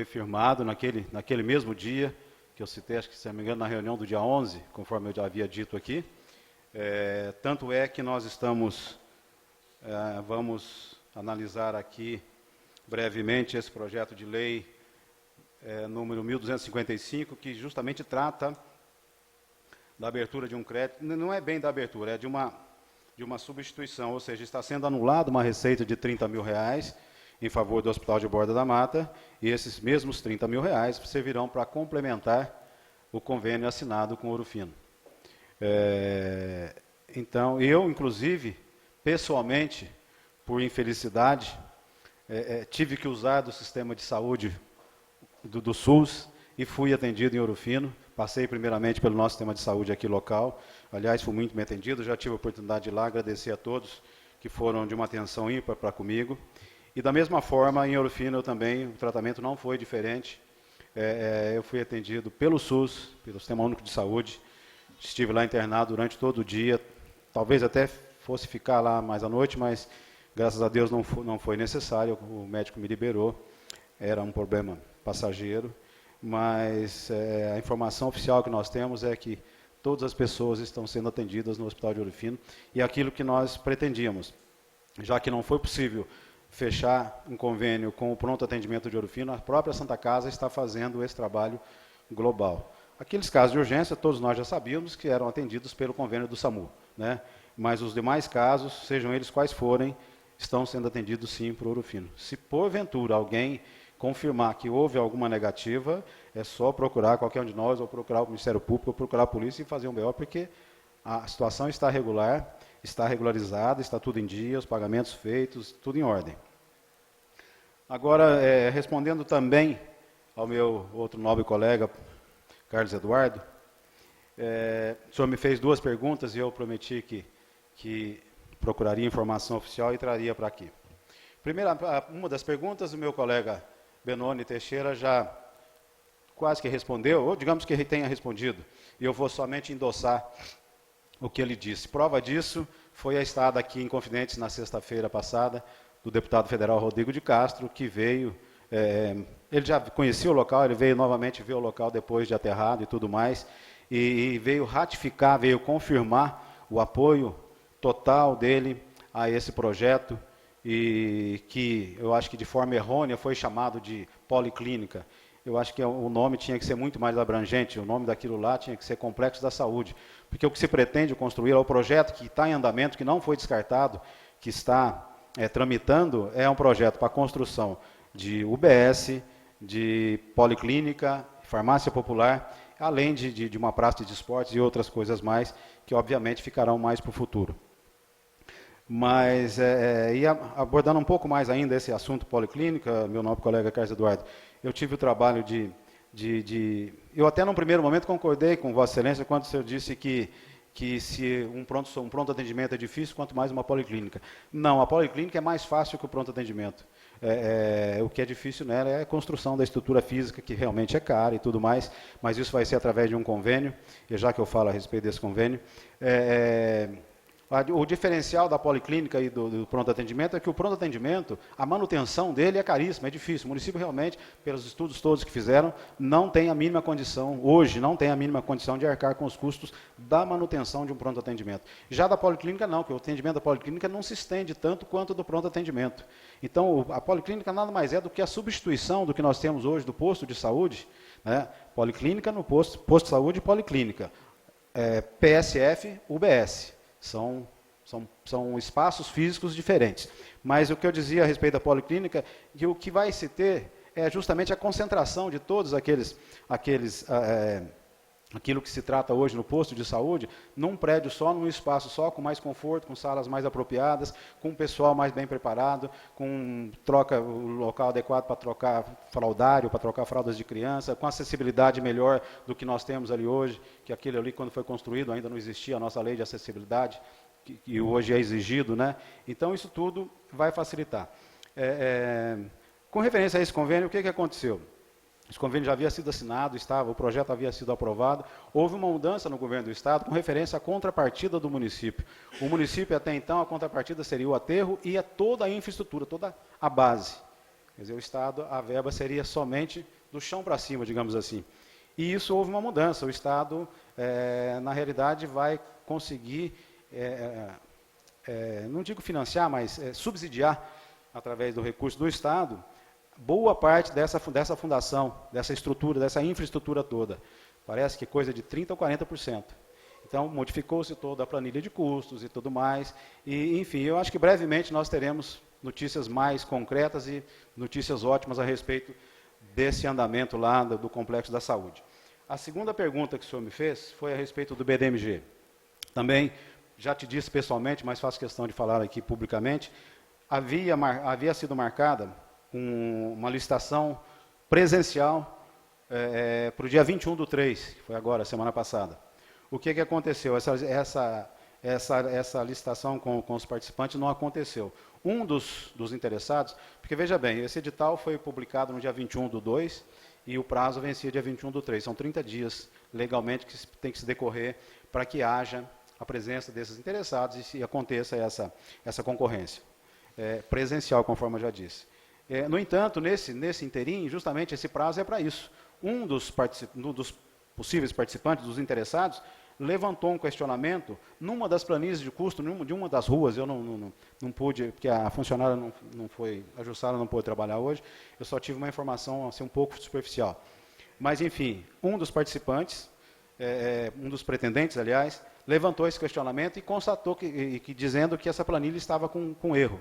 S9: firmado naquele mesmo dia que eu citei, acho que, se não me engano, na reunião do dia 11, conforme eu já havia dito aqui. Tanto é que nós vamos analisar aqui brevemente esse projeto de lei número 1255, que justamente trata da abertura de um crédito. Não é bem da abertura, é de uma substituição, ou seja, está sendo anulada uma receita de R$30 mil em favor do Hospital de Borda da Mata, e esses mesmos R$30 mil servirão para complementar o convênio assinado com Ouro Fino. Então, eu, inclusive, pessoalmente, por infelicidade, tive que usar do sistema de saúde do SUS e fui atendido em Ouro Fino. Passei primeiramente pelo nosso sistema de saúde aqui local. Aliás, fui muito bem atendido, já tive a oportunidade de ir lá, agradecer a todos que foram de uma atenção ímpar para comigo. E da mesma forma, em Ouro Fino, eu também, o tratamento não foi diferente. Eu fui atendido pelo SUS, pelo Sistema Único de Saúde. Estive lá internado durante todo o dia. Talvez até fosse ficar lá mais à noite, mas graças a Deus não foi necessário. O médico me liberou. Era um problema passageiro. Mas a informação oficial que nós temos é que todas as pessoas estão sendo atendidas no Hospital de Ouro Fino, e aquilo que nós pretendíamos, já que não foi possível fechar um convênio com o pronto atendimento de Ouro Fino, a própria Santa Casa está fazendo esse trabalho global. Aqueles casos de urgência, todos nós já sabíamos que eram atendidos pelo convênio do SAMU, né? Mas os demais casos, sejam eles quais forem, estão sendo atendidos sim por Ouro Fino. Se porventura alguém confirmar que houve alguma negativa, é só procurar qualquer um de nós, ou procurar o Ministério Público, ou procurar a polícia e fazer um BO, porque a situação está regular, está regularizada, está tudo em dia, os pagamentos feitos, tudo em ordem. Agora, respondendo também ao meu outro nobre colega, Carlos Eduardo, o senhor me fez duas perguntas e eu prometi que procuraria informação oficial e traria para aqui. Primeira, uma das perguntas, o meu colega Benoni Teixeira já quase que respondeu, ou digamos que ele tenha respondido, e eu vou somente endossar o que ele disse. Prova disso foi a estada aqui em Confidentes na sexta-feira passada, do deputado federal Rodrigo de Castro, que veio, ele já conhecia o local, ele veio novamente ver o local depois de aterrado e tudo mais, e veio ratificar, veio confirmar o apoio total dele a esse projeto, e que eu acho que de forma errônea foi chamado de policlínica. Eu acho que o nome tinha que ser muito mais abrangente, o nome daquilo lá tinha que ser Complexo da Saúde, porque o que se pretende construir é o projeto que está em andamento, que não foi descartado, que está tramitando, é um projeto para a construção de UBS, de policlínica, farmácia popular, além de uma praça de esportes e outras coisas mais, que obviamente ficarão mais para o futuro. Mas, e abordando um pouco mais ainda esse assunto policlínica, meu nobre colega Carlos Eduardo, eu tive o trabalho eu até num primeiro momento concordei com Vossa Excelência quando o senhor disse que se um pronto atendimento é difícil, quanto mais uma policlínica. Não, a policlínica é mais fácil que o pronto atendimento. O que é difícil nela é a construção da estrutura física, que realmente é cara e tudo mais, mas isso vai ser através de um convênio, e já que eu falo a respeito desse convênio, o diferencial da policlínica e do pronto atendimento é que o pronto atendimento, a manutenção dele é caríssima, é difícil. O município realmente, pelos estudos todos que fizeram, não tem a mínima condição, hoje não tem a mínima condição de arcar com os custos da manutenção de um pronto atendimento. Já da policlínica não, porque o atendimento da policlínica não se estende tanto quanto do pronto atendimento. Então, a policlínica nada mais é do que a substituição do que nós temos hoje do posto de saúde, né? Policlínica no posto de saúde e policlínica. PSF, UBS. São São espaços físicos diferentes. Mas o que eu dizia a respeito da policlínica, que o que vai se ter é justamente a concentração de todos aquilo que se trata hoje no posto de saúde, num prédio só, num espaço só, com mais conforto, com salas mais apropriadas, com um pessoal mais bem preparado, com o local adequado para trocar fraldário, para trocar fraldas de criança, com acessibilidade melhor do que nós temos ali hoje, que aquele ali, quando foi construído, ainda não existia a nossa lei de acessibilidade, que hoje é exigido, né? Então, isso tudo vai facilitar. Com referência a esse convênio, o que aconteceu? Esse convênio já havia sido assinado, o projeto havia sido aprovado, houve uma mudança no governo do Estado com referência à contrapartida do município. O município, até então, a contrapartida seria o aterro e toda a infraestrutura, toda a base. Quer dizer, o Estado, a verba seria somente do chão para cima, digamos assim. E isso houve uma mudança. O Estado, na realidade, vai conseguir, não digo financiar, mas subsidiar, através do recurso do Estado, boa parte dessa fundação, dessa estrutura, dessa infraestrutura toda. Parece que coisa de 30% ou 40%. Então, modificou-se toda a planilha de custos e tudo mais. E, enfim, eu acho que brevemente nós teremos notícias mais concretas e notícias ótimas a respeito desse andamento lá do Complexo da Saúde. A segunda pergunta que o senhor me fez foi a respeito do BDMG. Também, já te disse pessoalmente, mas faço questão de falar aqui publicamente, havia sido marcada uma licitação presencial para o dia 21/3, que foi agora, semana passada. O que aconteceu? Essa licitação com os participantes não aconteceu. Um dos interessados, porque veja bem, esse edital foi publicado no dia 21/2 e o prazo vencia dia 21/3. São 30 dias legalmente que tem que se decorrer para que haja a presença desses interessados e aconteça essa concorrência presencial, conforme eu já disse. No entanto, nesse inteirinho, justamente esse prazo é para isso. Um dos possíveis participantes, dos interessados, levantou um questionamento numa das planilhas de custo, de uma das ruas. Eu não pude, porque a funcionária a Jussara não pôde trabalhar hoje, eu só tive uma informação assim, um pouco superficial. Mas, enfim, um dos participantes, um dos pretendentes, aliás, levantou esse questionamento e constatou dizendo que essa planilha estava com erro.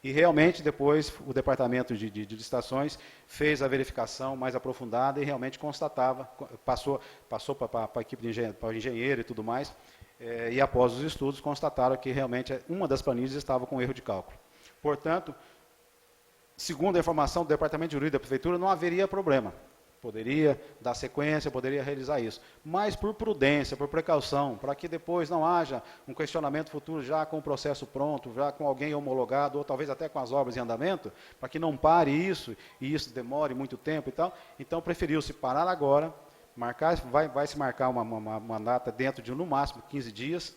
S9: E realmente depois o departamento de licitações fez a verificação mais aprofundada e realmente constatava, passou para a equipe para o engenheiro e tudo mais, e após os estudos constataram que realmente uma das planilhas estava com erro de cálculo. Portanto, segundo a informação do departamento jurídico da prefeitura, não haveria problema. Poderia dar sequência, poderia realizar isso. Mas por prudência, por precaução, para que depois não haja um questionamento futuro já com o processo pronto, já com alguém homologado, ou talvez até com as obras em andamento, para que não pare isso, e isso demore muito tempo e tal. Então, preferiu-se parar agora, vai se marcar uma data dentro de, no máximo, 15 dias,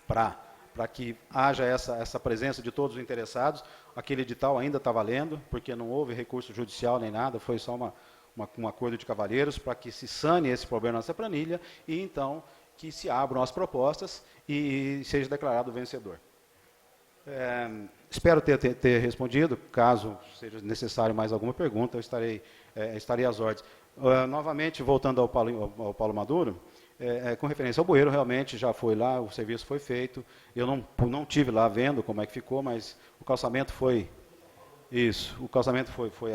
S9: para que haja essa presença de todos os interessados. Aquele edital ainda está valendo, porque não houve recurso judicial nem nada, foi só um acordo de cavalheiros para que se sane esse problema nessa planilha e, então, que se abram as propostas e seja declarado vencedor. Espero ter respondido. Caso seja necessário mais alguma pergunta, eu estarei às ordens. Novamente, voltando ao Paulo Maduro, com referência ao bueiro, realmente já foi lá, o serviço foi feito. Eu não tive lá vendo como é que ficou, mas o calçamento foi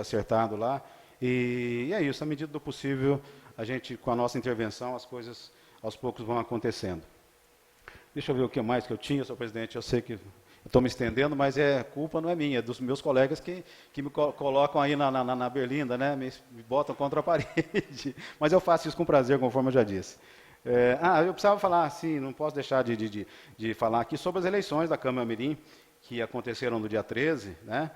S9: acertado lá. E é isso, à medida do possível, a gente, com a nossa intervenção, as coisas aos poucos vão acontecendo. Deixa eu ver o que mais que eu tinha, senhor presidente. Eu sei que estou me estendendo, mas culpa não é minha, é dos meus colegas que me colocam aí na berlinda, né? Me botam contra a parede. Mas eu faço isso com prazer, conforme eu já disse. Eu precisava falar, sim, não posso deixar de falar aqui sobre as eleições da Câmara Mirim, que aconteceram no dia 13, né?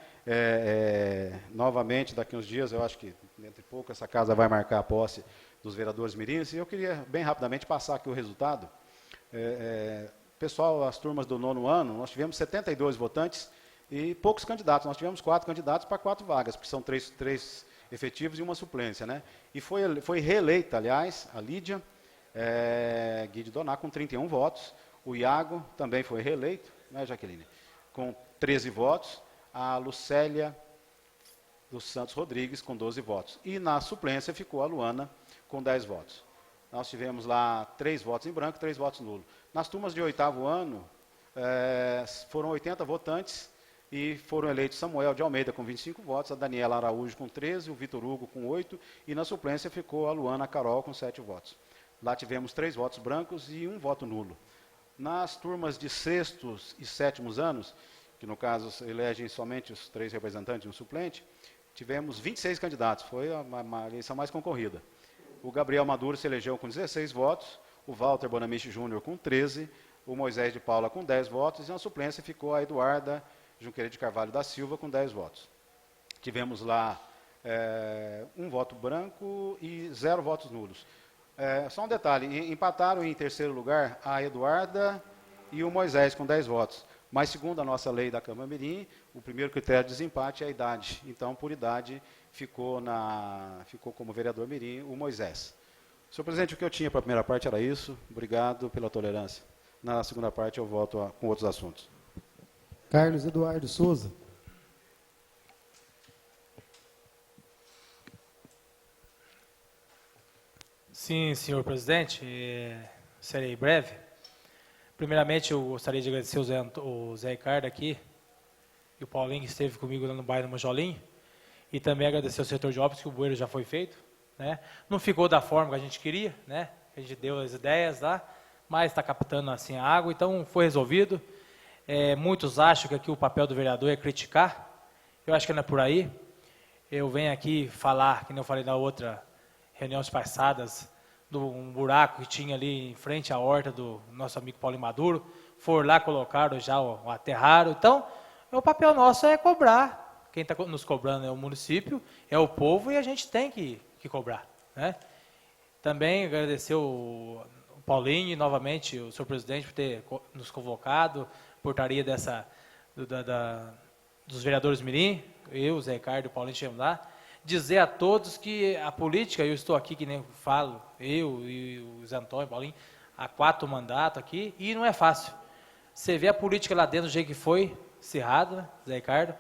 S9: Novamente, daqui uns dias, eu acho que, dentro de pouco, essa casa vai marcar a posse dos vereadores mirins, e eu queria, bem rapidamente, passar aqui o resultado. Pessoal, as turmas do 9º ano, nós tivemos 72 votantes e poucos candidatos. Nós tivemos 4 candidatos para 4 vagas, porque são 3 efetivos e uma suplência, né? E foi reeleita, aliás, a Lídia Guide Doná, com 31 votos. O Iago também foi reeleito, né, Jaqueline? Com 13 votos, a Lucélia dos Santos Rodrigues com 12 votos. E na suplência ficou a Luana com 10 votos. Nós tivemos lá 3 votos em branco e 3 votos nulos. Nas turmas de 8º ano, Foram 80 votantes e foram eleitos Samuel de Almeida com 25 votos, a Daniela Araújo com 13, o Vitor Hugo com 8 e na suplência ficou a Luana Carol com 7 votos. Lá tivemos 3 votos brancos e 1 voto nulo. Nas turmas de 6º e 7º anos, que no caso elegem somente os 3 representantes e um suplente, tivemos 26 candidatos, foi uma eleição mais concorrida. O Gabriel Maduro se elegeu com 16 votos, o Walter Bonamiche Júnior com 13, o Moisés de Paula com 10 votos, e na suplência ficou a Eduarda Junqueira de Carvalho da Silva com 10 votos. Tivemos lá 1 voto branco e 0 votos nulos. Só um detalhe, empataram em terceiro lugar a Eduarda e o Moisés com 10 votos. Mas, segundo a nossa lei da Câmara Mirim, o primeiro critério de desempate é a idade. Então, por idade, ficou como vereador Mirim o Moisés. Senhor presidente, o que eu tinha para a primeira parte era isso. Obrigado pela tolerância. Na segunda parte, eu volto com outros assuntos.
S3: Carlos Eduardo Souza.
S10: Sim, senhor presidente, serei breve. Primeiramente, eu gostaria de agradecer o Zé Ricardo aqui e o Paulinho que esteve comigo lá no bairro do Manjolim, e também agradecer ao setor de obras, que o bueiro já foi feito, né? Não ficou da forma que a gente queria, né? A gente deu as ideias lá, mas está captando assim a água, então foi resolvido. Muitos acham que aqui o papel do vereador é criticar, eu acho que não é por aí. Eu venho aqui falar, que nem eu falei na outra reuniões passadas, um buraco que tinha ali em frente à horta do nosso amigo Paulo Maduro, foram lá, colocaram já o aterraram. Então, o papel nosso é cobrar. Quem está nos cobrando é o município, é o povo, e a gente tem que cobrar, né? Também agradecer o Paulinho e novamente o senhor presidente por ter nos convocado, portaria dos vereadores Mirim, eu, o Zé Ricardo e o Paulinho chegamos lá. Dizer a todos que a política, eu estou aqui, que nem falo, eu e o Zé Antônio, Paulinho, há 4 mandatos aqui, e não é fácil. Você vê a política lá dentro, do jeito que foi, acirrado, né, Zé Ricardo,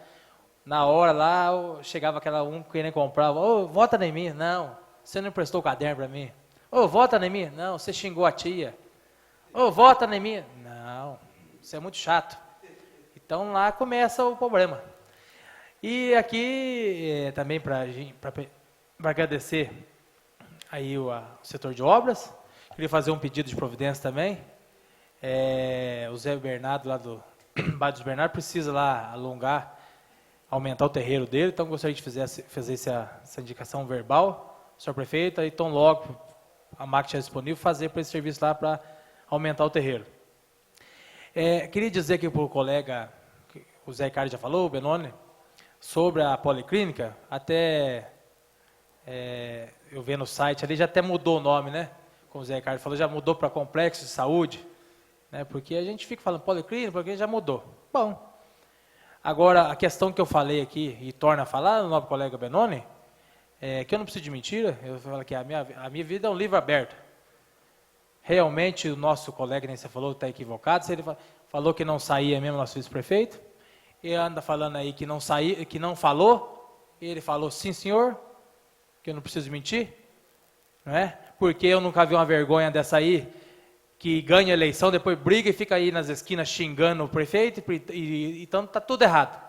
S10: na hora lá, chegava aquela querendo comprar, vota em mim. Não, você não emprestou o caderno para mim. Vota em mim. Não, você xingou a tia. Vota em mim. Não, isso é muito chato. Então lá começa o problema. E aqui também para agradecer aí o setor de obras, queria fazer um pedido de providência também. O Zé Bernardo, lá do bairro dos Bernardo, precisa lá aumentar o terreiro dele, então gostaria de fazer essa indicação verbal, senhor prefeito, aí tão logo a máquina disponível, fazer para esse serviço lá para aumentar o terreiro. Queria dizer aqui para o colega, o Zé Ricardo já falou, o Benoni, sobre a policlínica, até eu vi no site ali, já até mudou o nome, né? Como o Zé Ricardo falou, já mudou para complexo de saúde, né? Porque a gente fica falando policlínica, porque já mudou. Bom, agora a questão que eu falei aqui, e torna a falar, o nobre colega Benoni, que eu não preciso de mentira, eu falo que a minha vida é um livro aberto. Realmente o nosso colega, nem você falou, está equivocado, se ele falou que não saía mesmo nosso vice-prefeito, ele anda falando aí que não saía, que não falou, ele falou sim senhor, que eu não preciso mentir, não é? Porque eu nunca vi uma vergonha dessa aí, que ganha eleição, depois briga e fica aí nas esquinas xingando o prefeito, então está tudo errado.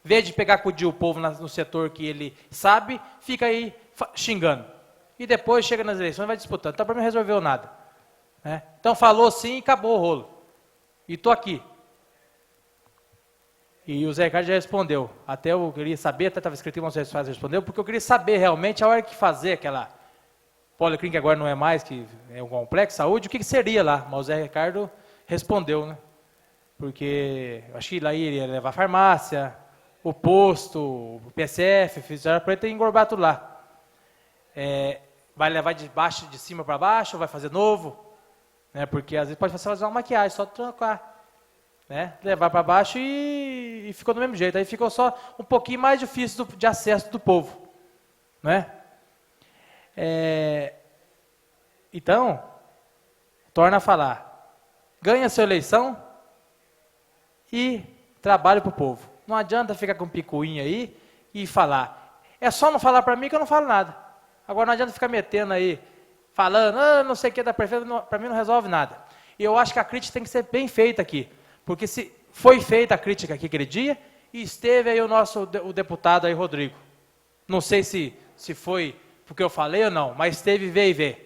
S10: Em vez de pegar acudir o povo no setor que ele sabe, fica aí xingando. E depois chega nas eleições e vai disputando. Então, para mim, não resolveu nada, né? Então, falou sim e acabou o rolo. E estou aqui. E o Zé Ricardo já respondeu. Até eu queria saber, até estava escrito que o Monsenhor respondeu, porque eu queria saber realmente a hora que fazer aquela policlínica, agora não é mais, que é um complexo de saúde, o que seria lá. Mas o Zé Ricardo respondeu, né? Porque eu acho que lá iria levar a farmácia, o posto, o PSF, fizeram para ele engorbar tudo lá. Vai levar de baixo, de cima para baixo, ou vai fazer novo? Né? Porque às vezes pode fazer uma maquiagem, só trocar. Né? Levar para baixo e ficou do mesmo jeito. Aí ficou só um pouquinho mais difícil de acesso do povo. Né? Então, torna a falar. Ganha a sua eleição e trabalhe para o povo. Não adianta ficar com picuinha aí e falar. É só não falar para mim que eu não falo nada. Agora não adianta ficar metendo aí, falando, não sei o que da prefeita, para mim não resolve nada. E eu acho que a crítica tem que ser bem feita aqui. Porque se foi feita a crítica aqui aquele dia, e esteve aí o deputado aí, Rodrigo. Não sei se foi porque eu falei ou não, mas esteve V&V.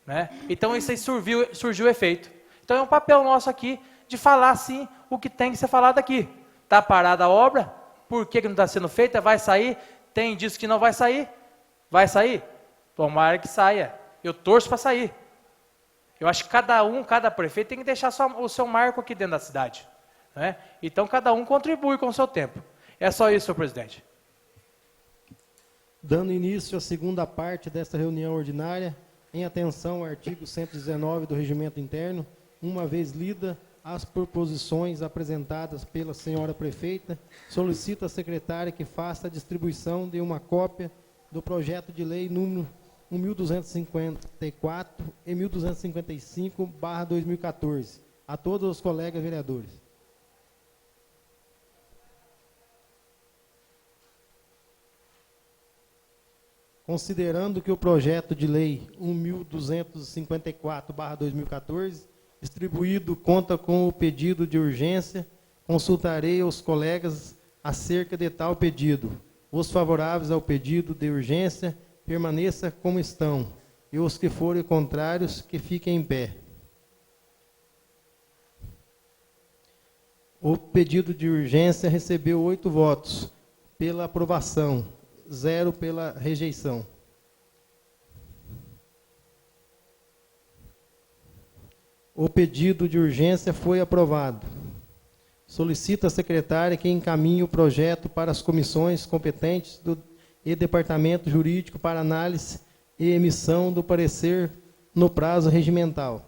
S10: Né? Então isso aí surgiu o efeito. Então é um papel nosso aqui de falar sim o que tem que ser falado aqui. Está parada a obra, por que não está sendo feita? Vai sair? Tem disso que não vai sair? Vai sair? Tomara que saia. Eu torço para sair. Eu acho que cada prefeito tem que deixar o seu marco aqui dentro da cidade. Né? Então cada um contribui com o seu tempo. É só isso, senhor presidente.
S3: Dando início à segunda parte desta reunião ordinária, em atenção ao artigo 119 do Regimento Interno, uma vez lida as proposições apresentadas pela senhora prefeita, solicito à secretária que faça a distribuição de uma cópia do projeto de lei número 1254 e 1255/2014 a todos os colegas vereadores. Considerando que o projeto de lei 1254/2014, distribuído, conta com o pedido de urgência, consultarei os colegas acerca de tal pedido. Os favoráveis ao pedido de urgência, permaneça como estão, e os que forem contrários, que fiquem em pé. O pedido de urgência recebeu 8 votos pela aprovação, 0 pela rejeição. O pedido de urgência foi aprovado. Solicito à secretária que encaminhe o projeto para as comissões competentes e departamento jurídico para análise e emissão do parecer no prazo regimental.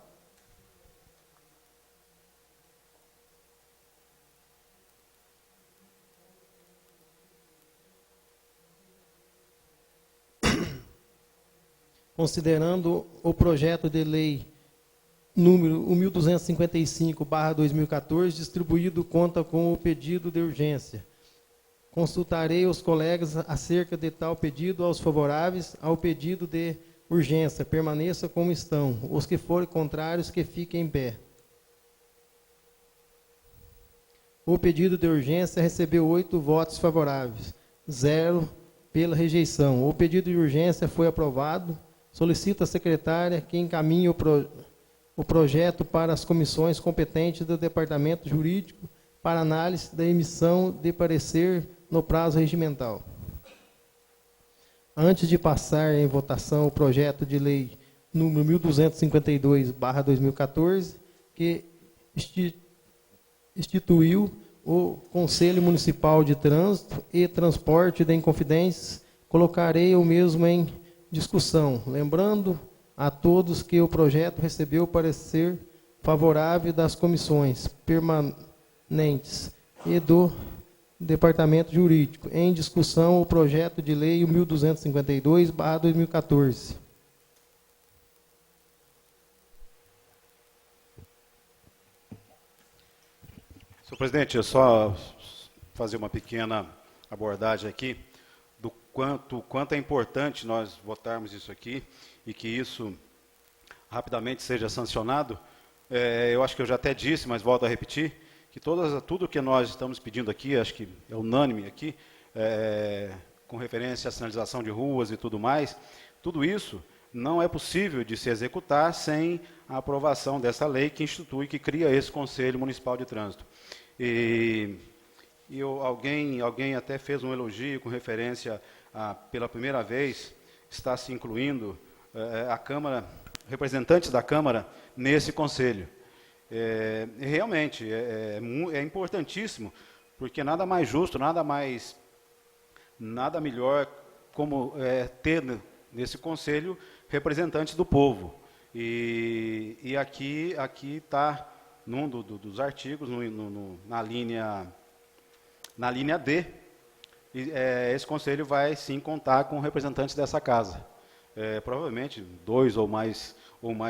S3: Considerando o projeto de lei número 1255/2014, distribuído, conta com o pedido de urgência. Consultarei os colegas acerca de tal pedido. Aos favoráveis ao pedido de urgência, permaneça como estão. Os que forem contrários, que fiquem em pé. O pedido de urgência recebeu 8 votos favoráveis, 0 pela rejeição. O pedido de urgência foi aprovado. Solicito à secretária que encaminhe o projeto para as comissões competentes do Departamento Jurídico para análise da emissão de parecer no prazo regimental. Antes de passar em votação o projeto de lei número 1252/2014, que instituiu o Conselho Municipal de Trânsito e Transporte de Inconfidências, colocarei o mesmo em discussão, lembrando a todos que o projeto recebeu parecer favorável das comissões permanentes e do Departamento Jurídico. Em discussão, o projeto de lei 1252/2014.
S9: Senhor presidente, eu só fazer uma pequena abordagem aqui do quanto é importante nós votarmos isso aqui e que isso rapidamente seja sancionado. Eu acho que eu já até disse, mas volto a repetir, que tudo que nós estamos pedindo aqui, acho que é unânime aqui, com referência à sinalização de ruas e tudo mais, tudo isso não é possível de se executar sem a aprovação dessa lei que institui, que cria esse Conselho Municipal de Trânsito. Alguém até fez um elogio com referência a, pela primeira vez, está se incluindo a Câmara, representantes da Câmara nesse Conselho. Realmente, é importantíssimo, porque nada mais justo, nada melhor como ter nesse Conselho representantes do povo. E aqui está, num dos artigos, na linha D, esse Conselho vai sim contar com representantes dessa casa. Provavelmente 2 ou mais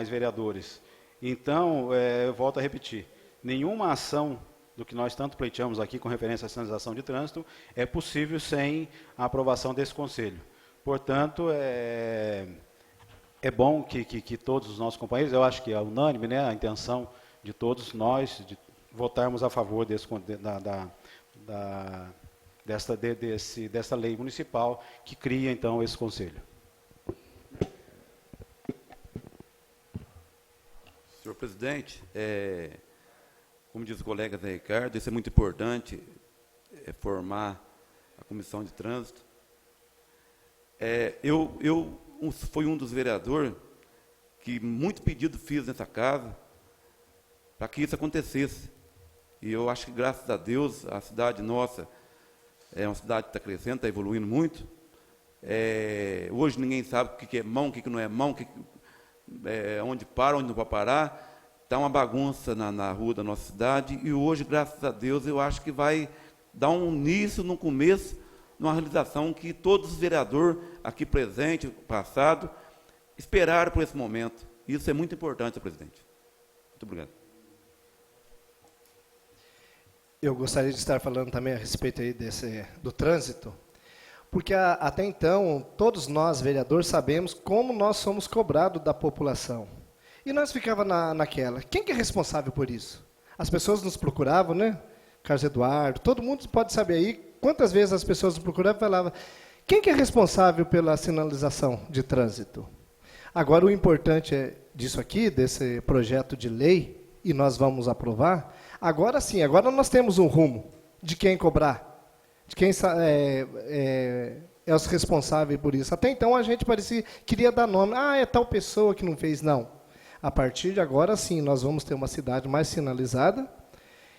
S9: vereadores. Então, eu volto a repetir, nenhuma ação do que nós tanto pleiteamos aqui com referência à sinalização de trânsito é possível sem a aprovação desse Conselho. Portanto, é bom que todos os nossos companheiros, eu acho que é unânime, né, a intenção de todos nós, votarmos a favor dessa lei municipal que cria, então, esse conselho.
S4: Senhor presidente, como diz o colega Zé Ricardo, isso é muito importante, formar a comissão de trânsito. Eu fui um dos vereadores que muito pedido fiz nessa casa para que isso acontecesse. E eu acho que, graças a Deus, a cidade nossa é uma cidade que está crescendo, está evoluindo muito. Hoje ninguém sabe o que é mão, o que não é mão, onde para, onde não vai parar. Está uma bagunça na rua da nossa cidade. E hoje, graças a Deus, eu acho que vai dar um início, no começo, numa realização que todos os vereadores aqui presentes, passado, esperaram por esse momento. Isso é muito importante, senhor presidente. Muito obrigado.
S7: Eu gostaria de estar falando também a respeito aí do trânsito, porque até então, todos nós, vereadores, sabemos como nós somos cobrados da população. E nós ficávamos naquela. Quem que é responsável por isso? As pessoas nos procuravam, né? Carlos Eduardo, todo mundo pode saber aí quantas vezes as pessoas nos procuravam e falavam: quem que é responsável pela sinalização de trânsito? Agora, o importante disso aqui, desse projeto de lei, e nós vamos aprovar, agora sim, agora nós temos um rumo de quem cobrar, de quem é os responsáveis por isso. Até então, a gente queria dar nome. É tal pessoa que não fez. Não. A partir de agora, sim, nós vamos ter uma cidade mais sinalizada.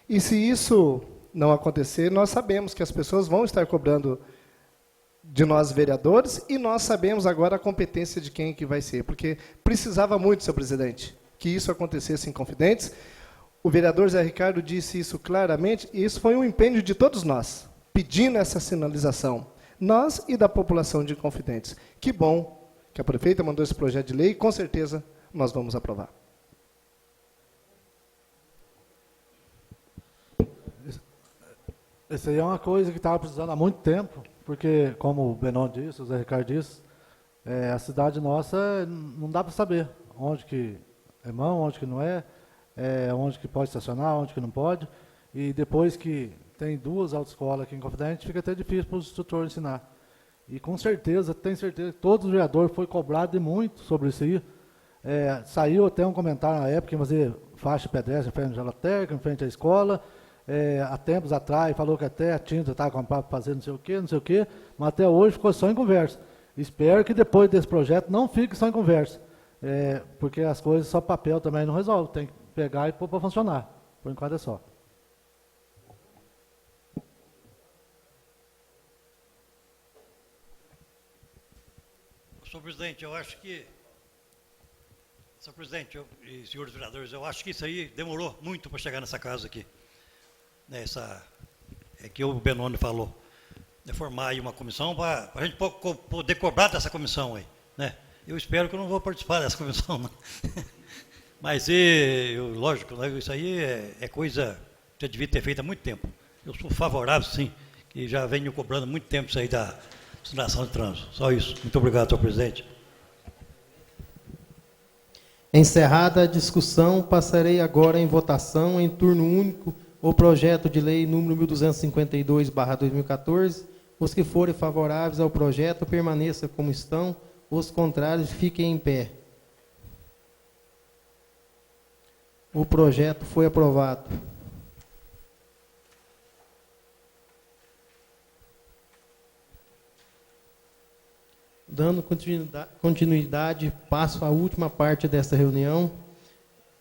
S7: E se isso não acontecer, nós sabemos que as pessoas vão estar cobrando de nós, vereadores, e nós sabemos agora a competência de quem que vai ser, porque precisava muito, senhor presidente, que isso acontecesse em Confidentes. O vereador Zé Ricardo disse isso claramente, e isso foi um empenho de todos nós, pedindo essa sinalização, nós e da população de Confidentes. Que bom que a prefeita mandou esse projeto de lei, e com certeza nós vamos aprovar.
S6: Isso aí é uma coisa que estava precisando há muito tempo, porque, como o Benon disse, o Zé Ricardo disse, a cidade nossa não dá para saber onde que é mão, onde que não é, onde que pode estacionar, onde que não pode. E depois que tem 2 autoescolas aqui em Confidente, fica até difícil para os instrutores ensinar. E com certeza, tenho certeza que todos os vereadores foi cobrado de muito sobre isso aí. Saiu até um comentário na época em fazer faixa pedestre em frente à Gelatérmica, em frente à escola. Há tempos atrás falou que até a tinta estava comprada para fazer não sei o quê, mas até hoje ficou só em conversa. Espero que depois desse projeto não fique só em conversa, porque as coisas só papel também não resolve, tem que pegar e pôr para funcionar. Por enquanto é só.
S5: Senhor presidente, eu acho que... Senhor presidente e senhores vereadores, eu acho que isso aí demorou muito para chegar nessa casa aqui. Que o Benoni falou, formar aí uma comissão para a gente poder cobrar dessa comissão aí, né? Eu espero que eu não vou participar dessa comissão, não. Mas, lógico, né, isso aí é coisa que já devia ter feito há muito tempo. Eu sou favorável, sim, que já venho cobrando muito tempo isso aí da sinalização de trânsito. Só isso. Muito obrigado, senhor presidente.
S3: Encerrada a discussão, passarei agora em votação, em turno único, o projeto de lei número 1252/2014. Os que forem favoráveis ao projeto, permaneçam como estão. Os contrários, fiquem em pé. O projeto foi aprovado. Dando continuidade, passo à última parte desta reunião.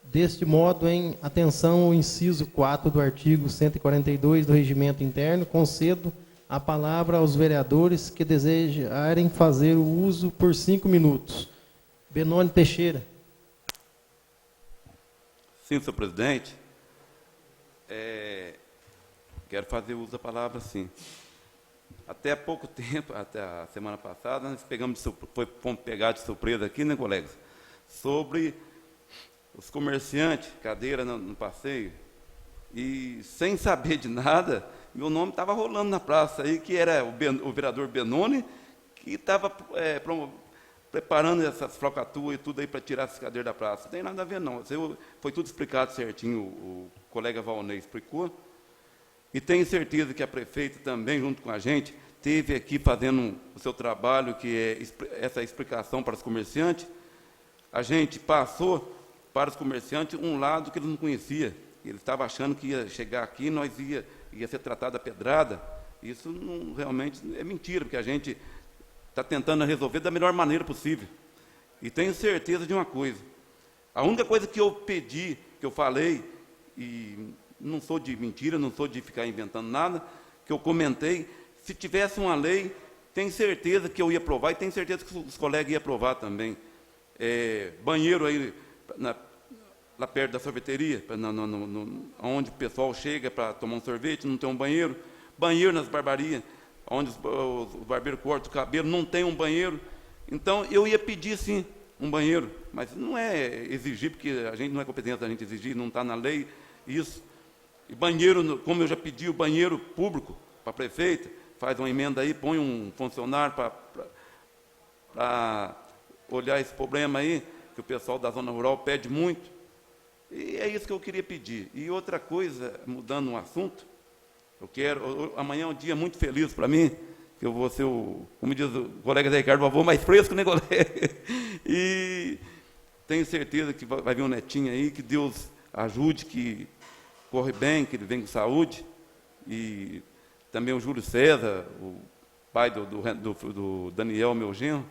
S3: Deste modo, em atenção ao inciso 4 do artigo 142 do Regimento Interno, concedo a palavra aos vereadores que desejarem fazer o uso por 5 minutos. Benoni Teixeira.
S4: Sim, senhor presidente. Quero fazer uso da palavra, sim. Até há pouco tempo, até a semana passada, nós fomos pegados de surpresa aqui, né, colegas? Sobre os comerciantes, cadeira no passeio, e sem saber de nada, meu nome estava rolando na praça aí, que era o vereador Benoni, que estava preparando essas falcatruas e tudo aí para tirar essas cadeiras da praça. Não tem nada a ver, não. Foi tudo explicado certinho, o colega Valnei explicou, e tenho certeza que a prefeita também, junto com a gente, esteve aqui fazendo o seu trabalho, que é essa explicação para os comerciantes. A gente passou para os comerciantes um lado que eles não conheciam. Eles estavam achando que ia chegar aqui e nós ia ser tratado a pedrada. Isso não, realmente é mentira, porque a gente está tentando resolver da melhor maneira possível. E tenho certeza de uma coisa. A única coisa que eu pedi, que eu falei, e não sou de mentira, não sou de ficar inventando nada, que eu comentei, se tivesse uma lei, tenho certeza que eu ia aprovar, e tenho certeza que os colegas iam aprovar também. Banheiro aí, lá perto da sorveteria, onde o pessoal chega para tomar um sorvete, não tem um banheiro. Banheiro nas barbarias, onde os barbeiros cortam o cabelo, não tem um banheiro. Então, eu ia pedir, sim, um banheiro, mas não é exigir, porque a gente não é competente a gente exigir, não está na lei isso. E banheiro, como eu já pedi, o banheiro público para a prefeita, faz uma emenda aí, põe um funcionário para olhar esse problema aí, que o pessoal da zona rural pede muito. E é isso que eu queria pedir. E outra coisa, mudando um assunto, amanhã é um dia muito feliz para mim, que eu vou ser como diz o colega Zé Ricardo, o avô mais fresco, né, colega? E tenho certeza que vai vir um netinho aí, que Deus ajude, que corre bem, que ele venha com saúde. E também o Júlio César, o pai do Daniel, meu genro,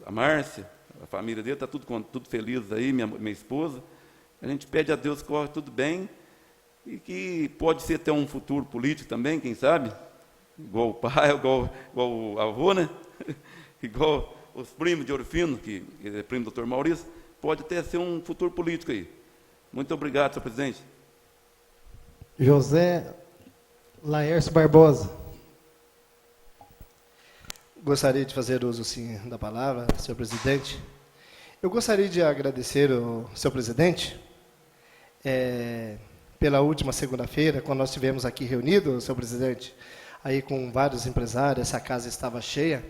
S4: a Márcia, a família dele, está tudo feliz aí, minha esposa. A gente pede a Deus que corra tudo bem e que pode ser até um futuro político também, quem sabe? Igual o pai, igual o avô, né? Igual os primos de Ouro Fino, que é primo do Dr. Maurício, pode até ser um futuro político aí. Muito obrigado, senhor presidente.
S3: José Laércio Barbosa.
S7: Gostaria de fazer uso, sim, da palavra, senhor presidente. Eu gostaria de agradecer ao senhor presidente pela última segunda-feira, quando nós estivemos aqui reunidos, senhor presidente, aí com vários empresários, essa casa estava cheia,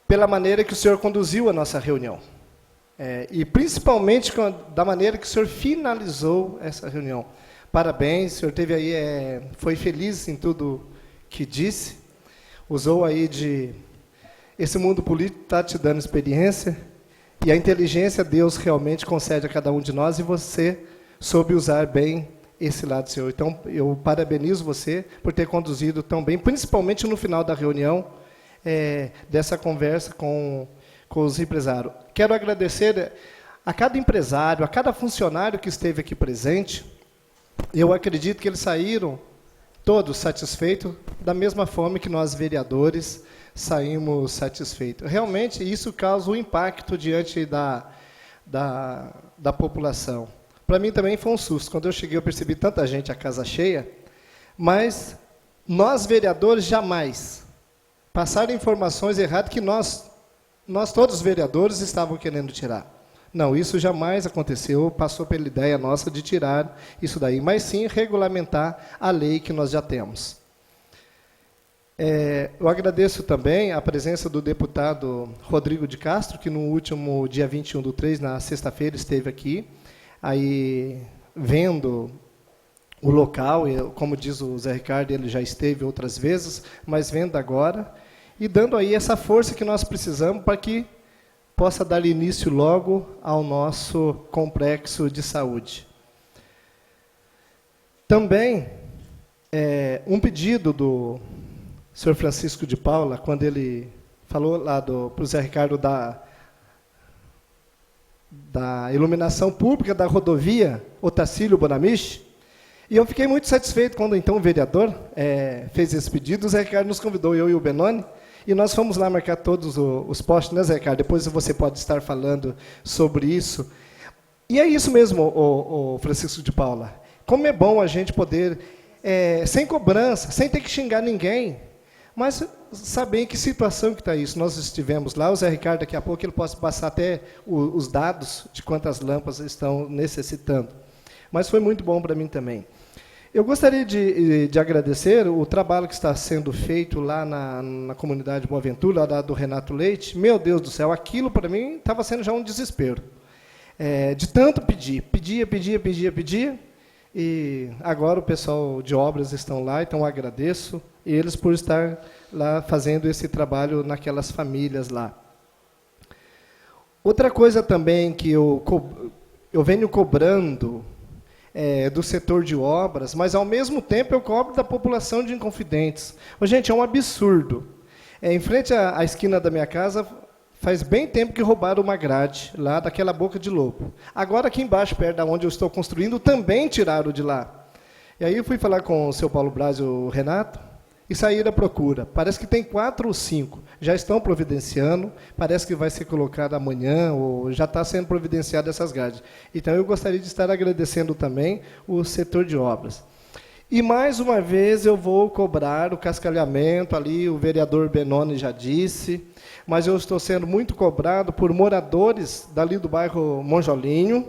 S7: pela maneira que o senhor conduziu a nossa reunião. E principalmente da maneira que o senhor finalizou essa reunião. Parabéns, o senhor teve aí, foi feliz em tudo que disse, usou aí esse mundo político está te dando experiência, e a inteligência Deus realmente concede a cada um de nós, e você soube usar bem esse lado, senhor. Então, eu parabenizo você por ter conduzido tão bem, principalmente no final da reunião, dessa conversa com os empresários. Quero agradecer a cada empresário, a cada funcionário que esteve aqui presente. Eu acredito que eles saíram todos satisfeitos, da mesma forma que nós, vereadores, saímos satisfeitos. Realmente, isso causa um impacto diante da população. Para mim também foi um susto. Quando eu cheguei, eu percebi tanta gente, a casa cheia, mas nós, vereadores, jamais passaram informações erradas que nós todos os vereadores estavam querendo tirar. Não, isso jamais aconteceu, passou pela ideia nossa de tirar isso daí, mas sim regulamentar a lei que nós já temos. Eu agradeço também a presença do deputado Rodrigo de Castro, que no último dia 21/3, na sexta-feira, esteve aqui, aí vendo o local, e, como diz o Zé Ricardo, ele já esteve outras vezes, mas vendo agora, e dando aí essa força que nós precisamos para que possa dar início logo ao nosso complexo de saúde. Também, um pedido do senhor Francisco de Paula, quando ele falou lá para o Zé Ricardo da iluminação pública da rodovia Otacílio Bonamiche, e eu fiquei muito satisfeito quando então o vereador fez esse pedido. O Zé Ricardo nos convidou, eu e o Benoni, e nós fomos lá marcar todos os postes, né, Zé Ricardo? Depois você pode estar falando sobre isso. E é isso mesmo, o Francisco de Paula. Como é bom a gente poder, sem cobrança, sem ter que xingar ninguém, mas saber em que situação que está isso. Nós estivemos lá, o Zé Ricardo, daqui a pouco, ele pode passar até os dados de quantas lâmpadas estão necessitando. Mas foi muito bom para mim também. Eu gostaria de agradecer o trabalho que está sendo feito lá na comunidade Boa Ventura, lá do Renato Leite. Meu Deus do céu, aquilo para mim estava sendo já um desespero. De tanto pedia, E agora o pessoal de obras estão lá, então eu agradeço eles por estar lá fazendo esse trabalho naquelas famílias lá. Outra coisa também que eu venho cobrando do setor de obras, mas ao mesmo tempo eu cobro da população de Inconfidentes. Gente, é um absurdo. Em frente à esquina da minha casa, faz bem tempo que roubaram uma grade lá daquela boca de lobo. Agora aqui embaixo, perto de onde eu estou construindo, também tiraram de lá. E aí eu fui falar com o seu Paulo Braz e o Renato, e saíram à procura. Parece que tem 4 ou 5. Já estão providenciando, parece que vai ser colocado amanhã, ou já está sendo providenciado essas grades. Então, eu gostaria de estar agradecendo também o setor de obras. E, mais uma vez, eu vou cobrar o cascalhamento, ali o vereador Benoni já disse, mas eu estou sendo muito cobrado por moradores dali do bairro Monjolinho,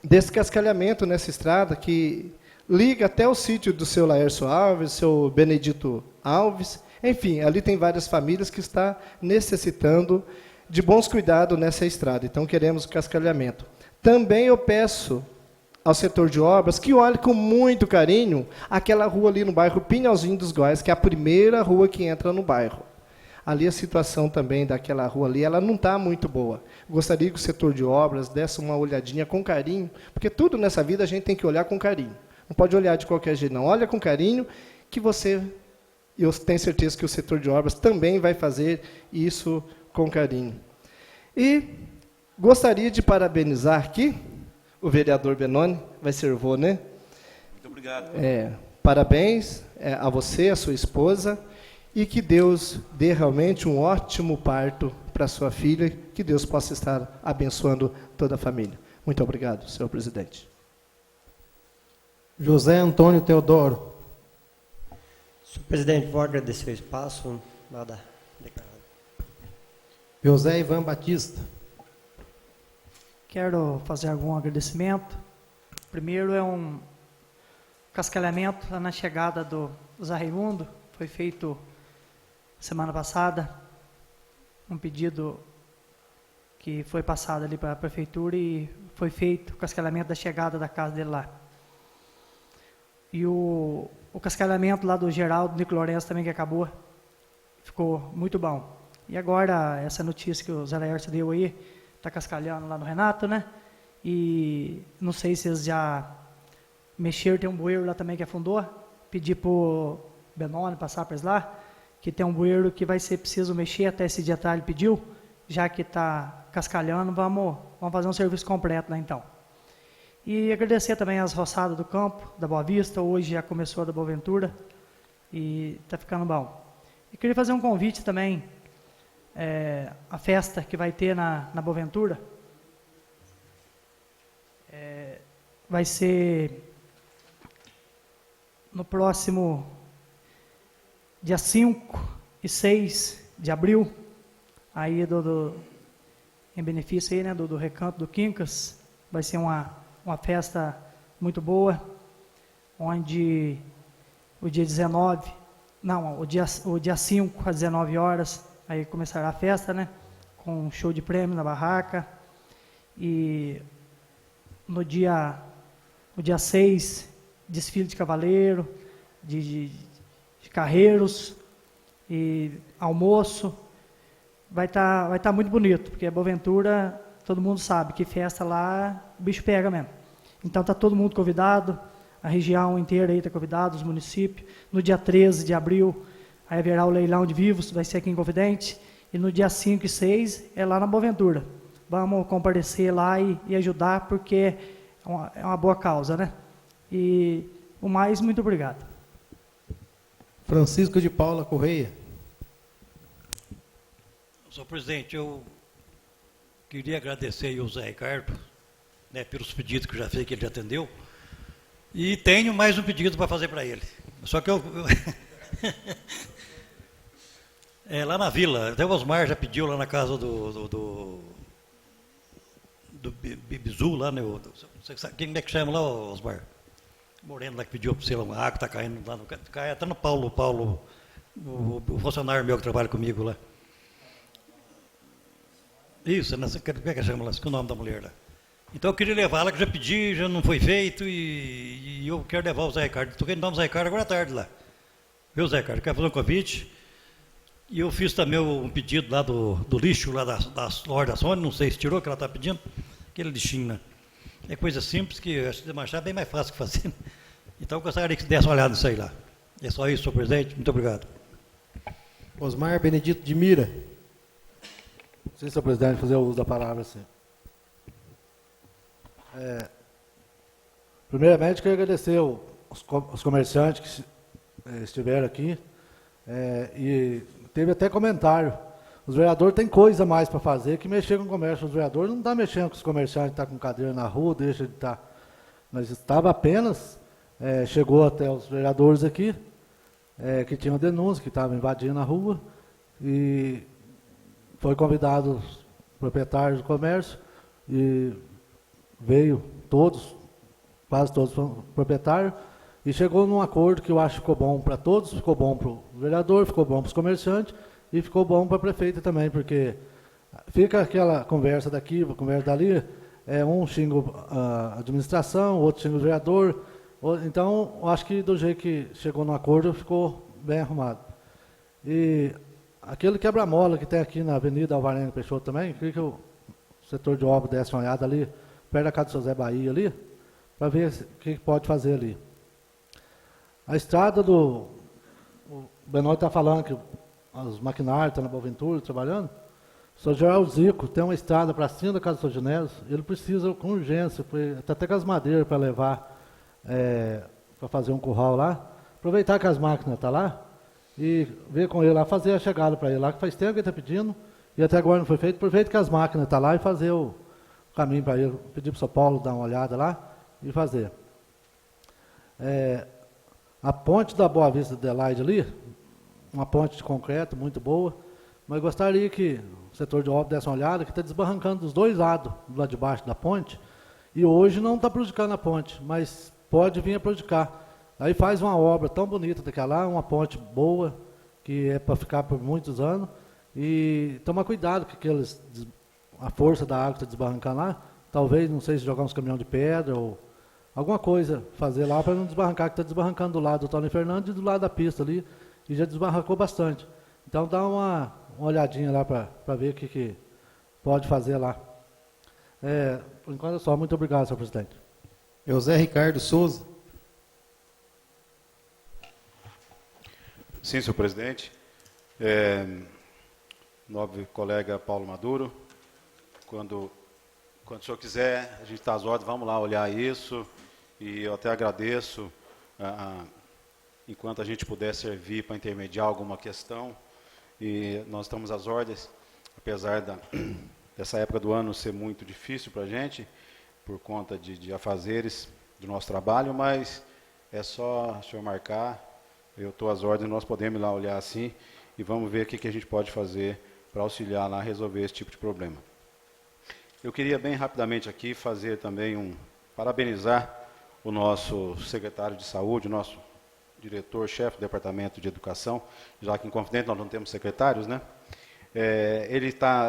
S7: desse cascalhamento nessa estrada que liga até o sítio do seu Laércio Alves, seu Benedito Alves. Enfim, ali tem várias famílias que estão necessitando de bons cuidados nessa estrada. Então, queremos o cascalhamento. Também eu peço ao setor de obras que olhe com muito carinho aquela rua ali no bairro Pinhalzinho dos Góis, que é a primeira rua que entra no bairro. Ali a situação também daquela rua ali, ela não está muito boa. Gostaria que o setor de obras desse uma olhadinha com carinho, porque tudo nessa vida a gente tem que olhar com carinho. Não pode olhar de qualquer jeito, não. Olha com carinho, que eu tenho certeza que o setor de obras também vai fazer isso com carinho. E gostaria de parabenizar aqui o vereador Benoni, vai ser vô, né?
S4: Muito obrigado.
S7: Parabéns a você, a sua esposa, e que Deus dê realmente um ótimo parto para sua filha, que Deus possa estar abençoando toda a família. Muito obrigado, senhor presidente.
S3: José Antônio Teodoro.
S8: Senhor presidente, vou agradecer o espaço. Nada declarado.
S3: José Ivan Batista.
S2: Quero fazer algum agradecimento. Primeiro é um cascalhamento lá na chegada do Zé Raimundo. Foi feito semana passada um pedido que foi passado ali para a prefeitura e foi feito o cascalhamento da chegada da casa dele lá. E o cascalhamento lá do Geraldo Nico Lourenço também que acabou, ficou muito bom. E agora, essa notícia que o Zé Laércio deu aí, está cascalhando lá no Renato, né? E não sei se eles já mexeram, tem um bueiro lá também que afundou, pedi para o Benoni passar para eles lá, que tem um bueiro que vai ser preciso mexer, até esse dia ele pediu, já que está cascalhando, vamos fazer um serviço completo lá então. E agradecer também as roçadas do campo, da Boa Vista, hoje já começou a da Boa Ventura, e está ficando bom. E queria fazer um convite também, a festa que vai ter na Boa Ventura, vai ser no próximo dia 5 e 6 de abril, aí em benefício aí, né, do Recanto do Quincas, vai ser uma festa muito boa, onde o dia 5 às 19 horas, aí começará a festa, né, com um show de prêmio na barraca, e no dia 6, desfile de cavaleiro, de carreiros, e almoço, vai tá muito bonito, porque a Boa Ventura, todo mundo sabe que festa lá, o bicho pega mesmo. Então está todo mundo convidado, a região inteira aí está convidada, os municípios. No dia 13 de abril, aí haverá o leilão de vivos, vai ser aqui em Inconfidente, e no dia 5 e 6 é lá na Boa Ventura. Vamos comparecer lá e ajudar, porque é uma boa causa, né? E o mais, muito obrigado.
S3: Francisco de Paula Correia.
S5: Senhor presidente, eu queria agradecer aí ao Zé Ricardo, né, pelos pedidos que eu já fiz, que ele já atendeu, e tenho mais um pedido para fazer para ele. Só que lá na vila, até o Osmar já pediu lá na casa do Bizu, lá, né, você sabe, quem é que chama lá, Osmar? Moreno lá que pediu para você, uma água está caindo lá, cai até no Paulo, o funcionário meu que trabalha comigo lá. Isso, como é que chama lá? Esqueci o nome da mulher lá. Então eu queria levar lá, que já pedi, já não foi feito, e eu quero levar o Zé Ricardo. Estou querendo dar o Zé Ricardo agora à tarde lá. Viu, Zé Ricardo? Quero fazer um convite. E eu fiz também um pedido lá do lixo, lá da loja da Sônia, não sei se tirou, que ela está pedindo, aquele lixinho, né? É coisa simples que acho que desmanchar é bem mais fácil que fazer. Né? Então eu gostaria que desse uma olhada nisso aí lá. É só isso, senhor presidente. Muito obrigado.
S3: Osmar Benedito de Mira.
S6: Sim, senhor presidente, fazer o uso da palavra, sim. Primeiramente, quero agradecer os comerciantes que estiveram aqui. E teve até comentário. Os vereadores têm coisa mais para fazer que mexer com o comércio. Os vereadores não estão mexendo com os comerciantes que estão com cadeira na rua, deixa de estar. Mas estava apenas, chegou até os vereadores aqui, que tinham denúncia, que estavam invadindo a rua, e foi convidado os proprietários do comércio, e veio todos, quase todos os proprietários, e chegou num acordo que eu acho que ficou bom para todos, ficou bom para o vereador, ficou bom para os comerciantes, e ficou bom para a prefeita também, porque fica aquela conversa daqui, conversa dali, um xinga a administração, outro xinga o vereador. Então, eu acho que do jeito que chegou no acordo, ficou bem arrumado. E aquele quebra-mola que tem aqui na Avenida Alvarenga Peixoto também, queria que o setor de obra desse uma olhada ali, perto da casa do seu Zé Bahia ali, para ver o que pode fazer ali. A estrada o Benoit está falando que os maquinários estão na Boaventura trabalhando. O senhor Geraldo Zico tem uma estrada para cima da casa do senhor Genésio, ele precisa com urgência, até com as madeiras para levar, para fazer um curral lá. Aproveitar que as máquinas estão lá e ver com ele lá, fazer a chegada para ele lá, que faz tempo que ele está pedindo, e até agora não foi feito. Aproveita que as máquinas estão lá e fazer o caminho para ele. Pedir para o São Paulo dar uma olhada lá e fazer. A ponte da Boa Vista de Adelaide ali, uma ponte de concreto muito boa, mas gostaria que o setor de obra desse uma olhada, que está desbarrancando dos dois lados, do lado de baixo da ponte, e hoje não está prejudicando a ponte, mas pode vir a prejudicar. Aí faz uma obra tão bonita daquela lá, uma ponte boa, que é para ficar por muitos anos, e tomar cuidado com a força da água que está desbarrancando lá, talvez, não sei se jogar uns caminhões de pedra ou alguma coisa fazer lá para não desbarrancar, que está desbarrancando do lado do Tony Fernandes e do lado da pista ali, e já desbarrancou bastante. Então dá uma olhadinha lá para ver o que pode fazer lá. Por enquanto é só. Muito obrigado, senhor presidente.
S3: José Ricardo Souza.
S9: Sim, senhor presidente. Nobre colega Paulo Maduro, quando o senhor quiser, a gente está às ordens, vamos lá olhar isso, e eu até agradeço, enquanto a gente puder servir para intermediar alguma questão, e nós estamos às ordens, apesar dessa época do ano ser muito difícil para a gente, por conta de afazeres do nosso trabalho, mas é só o senhor marcar, eu estou às ordens, nós podemos ir lá olhar assim, e vamos ver o que a gente pode fazer para auxiliar lá a resolver esse tipo de problema. Eu queria bem rapidamente aqui fazer também parabenizar o nosso secretário de saúde, o nosso diretor-chefe do Departamento de Educação, já que em Confidente nós não temos secretários, né?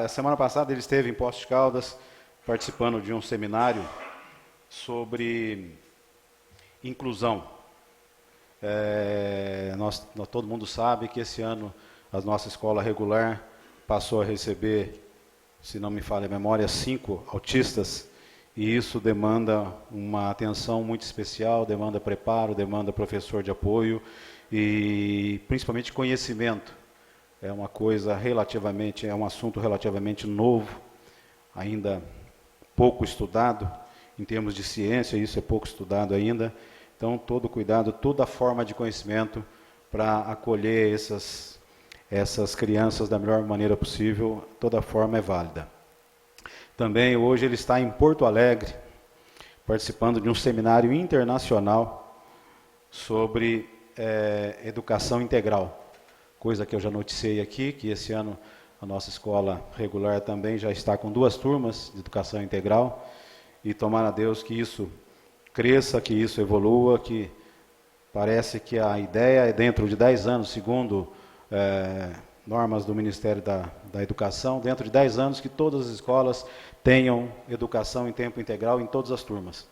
S9: Semana passada ele esteve em Poços de Caldas, participando de um seminário sobre inclusão. Todo mundo sabe que esse ano a nossa escola regular passou a receber, se não me falha a memória, 5 autistas, e isso demanda uma atenção muito especial, demanda preparo, demanda professor de apoio e principalmente conhecimento. É um assunto relativamente novo, ainda pouco estudado, em termos de ciência, isso é pouco estudado ainda. Então, todo cuidado, toda forma de conhecimento para acolher essas crianças da melhor maneira possível, toda forma é válida. Também hoje ele está em Porto Alegre, participando de um seminário internacional sobre educação integral, coisa que eu já noticiei aqui, que esse ano a nossa escola regular também já está com 2 turmas de educação integral, e tomara a Deus que isso cresça, que isso evolua, que parece que a ideia é dentro de 10 anos, segundo normas do Ministério da Educação, dentro de 10 anos, que todas as escolas tenham educação em tempo integral em todas as turmas.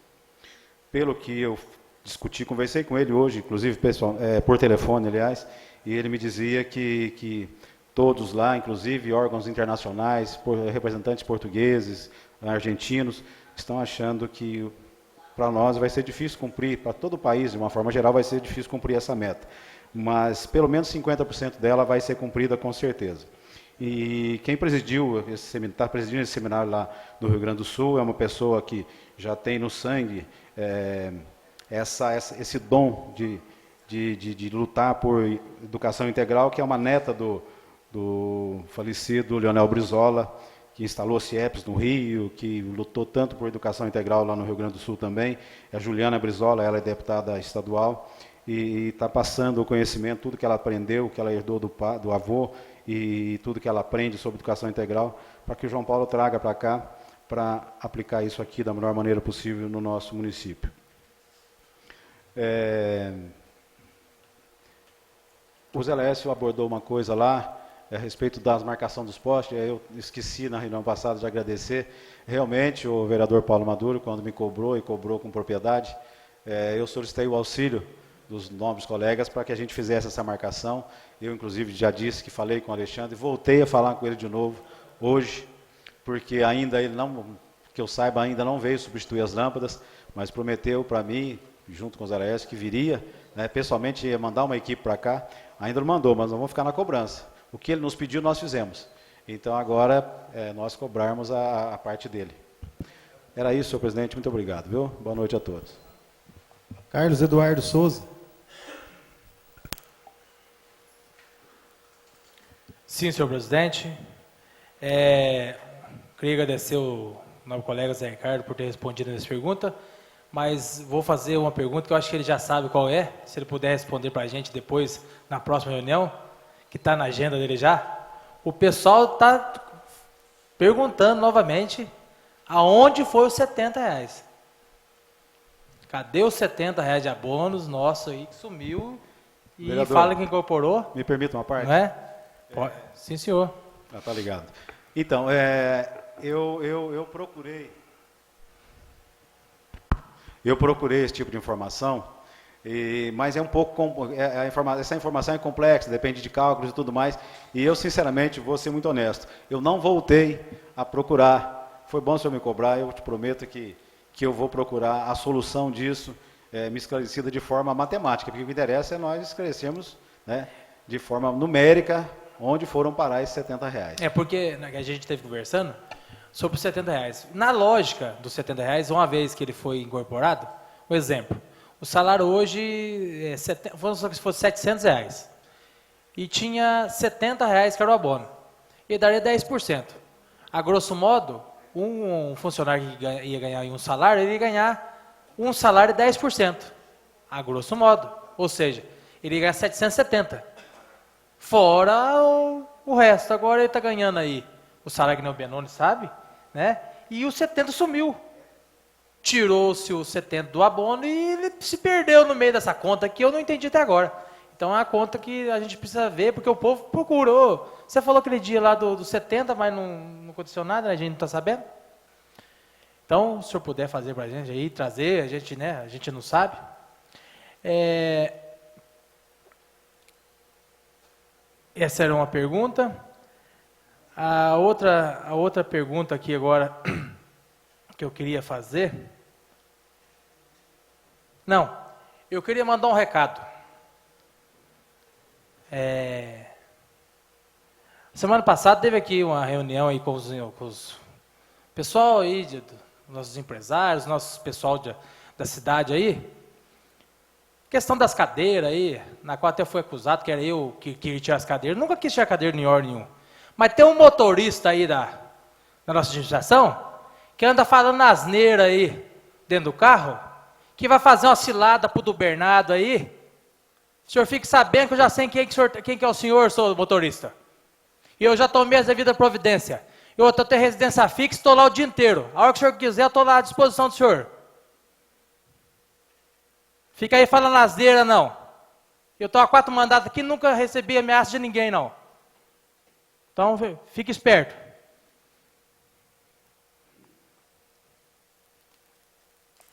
S9: Pelo que eu discuti, conversei com ele hoje, inclusive por telefone, aliás, e ele me dizia que todos lá, inclusive órgãos internacionais, representantes portugueses, argentinos, estão achando que para nós vai ser difícil cumprir, para todo o país, de uma forma geral, vai ser difícil cumprir essa meta. Mas pelo menos 50% dela vai ser cumprida com certeza. E quem está presidindo esse seminário lá no Rio Grande do Sul é uma pessoa que já tem no sangue esse dom de lutar por educação integral, que é uma neta do falecido Leonel Brizola, que instalou CIEPs no Rio, que lutou tanto por educação integral lá no Rio Grande do Sul também. A Juliana Brizola, ela é deputada estadual, e está passando o conhecimento, tudo que ela aprendeu, que ela herdou do avô, e tudo que ela aprende sobre educação integral, para que o João Paulo traga para cá, para aplicar isso aqui da melhor maneira possível no nosso município. O Zé Lécio abordou uma coisa lá, a respeito das marcações dos postes, eu esqueci na reunião passada de agradecer. Realmente, o vereador Paulo Maduro, quando me cobrou, e cobrou com propriedade, eu solicitei o auxílio dos nobres colegas para que a gente fizesse essa marcação. Eu, inclusive, já disse que falei com o Alexandre, voltei a falar com ele de novo hoje, porque ainda ele não, que eu saiba, ainda não veio substituir as lâmpadas, mas prometeu para mim, junto com os Zé, que viria, né, pessoalmente ia mandar uma equipe para cá. Ainda não mandou, mas não vamos ficar na cobrança. O que ele nos pediu, nós fizemos. Então, agora, nós cobrarmos a parte dele. Era isso, senhor presidente. Muito obrigado, viu? Boa noite a todos.
S3: Carlos Eduardo Souza.
S10: Sim, senhor presidente. Queria agradecer o novo colega Zé Ricardo por ter respondido essa pergunta, mas vou fazer uma pergunta que eu acho que ele já sabe qual é, se ele puder responder para a gente depois, na próxima reunião, que está na agenda dele já. O pessoal está perguntando novamente aonde foi os R$70. Cadê os R$70 de abonos nosso aí que sumiu e
S9: Vereador,
S10: fala que incorporou?
S9: Me permita uma parte?
S10: Não é? Sim, senhor.
S9: Tá ligado. Então, eu procurei esse tipo de informação, mas é um pouco essa informação é complexa, depende de cálculos e tudo mais, e eu sinceramente vou ser muito honesto, eu não voltei a procurar. Foi bom o senhor me cobrar, eu te prometo que eu vou procurar a solução disso, me esclarecida de forma matemática, porque o que interessa é nós esclarecermos, né, de forma numérica onde foram parar esses R$70.
S10: Porque a gente esteve conversando sobre os R$70. Na lógica dos R$70, uma vez que ele foi incorporado, um exemplo, o salário hoje, vamos supor que fosse R$700, e tinha R$70 que era o abono, e daria 10%. A grosso modo, um funcionário que ia ganhar um salário, ele ia ganhar um salário de 10%, a grosso modo. Ou seja, ele ia ganhar 770, fora o resto. Agora ele está ganhando aí o salário que nem o Benoni sabe, né? E o 70 sumiu. Tirou-se o 70 do abono e ele se perdeu no meio dessa conta que eu não entendi até agora. Então é uma conta que a gente precisa ver, porque o povo procurou. Você falou aquele dia lá do 70, mas não aconteceu nada, né? A gente não está sabendo. Então, se o senhor puder fazer para a gente aí, trazer, a gente não sabe. Essa era uma pergunta. A outra pergunta aqui agora que eu queria fazer. Não, eu queria mandar um recado. Semana passada teve aqui uma reunião aí com os pessoal aí, nossos empresários, nosso pessoal da cidade aí. Questão das cadeiras aí, na qual até fui acusado que era eu que queria tirar as cadeiras. Nunca quis tirar cadeira em hora nenhuma. Mas tem um motorista aí da nossa administração que anda falando asneira aí dentro do carro, que vai fazer uma cilada pro do Bernardo aí. O senhor fique sabendo que eu já sei quem que é o senhor, sou motorista. E eu já tomei as devidas providências. Eu tenho residência fixa e estou lá o dia inteiro. A hora que o senhor quiser, eu estou lá à disposição do senhor. Fica aí falando asneira, não. Eu estou há 4 mandatos aqui e nunca recebi ameaça de ninguém, não. Então, fique esperto.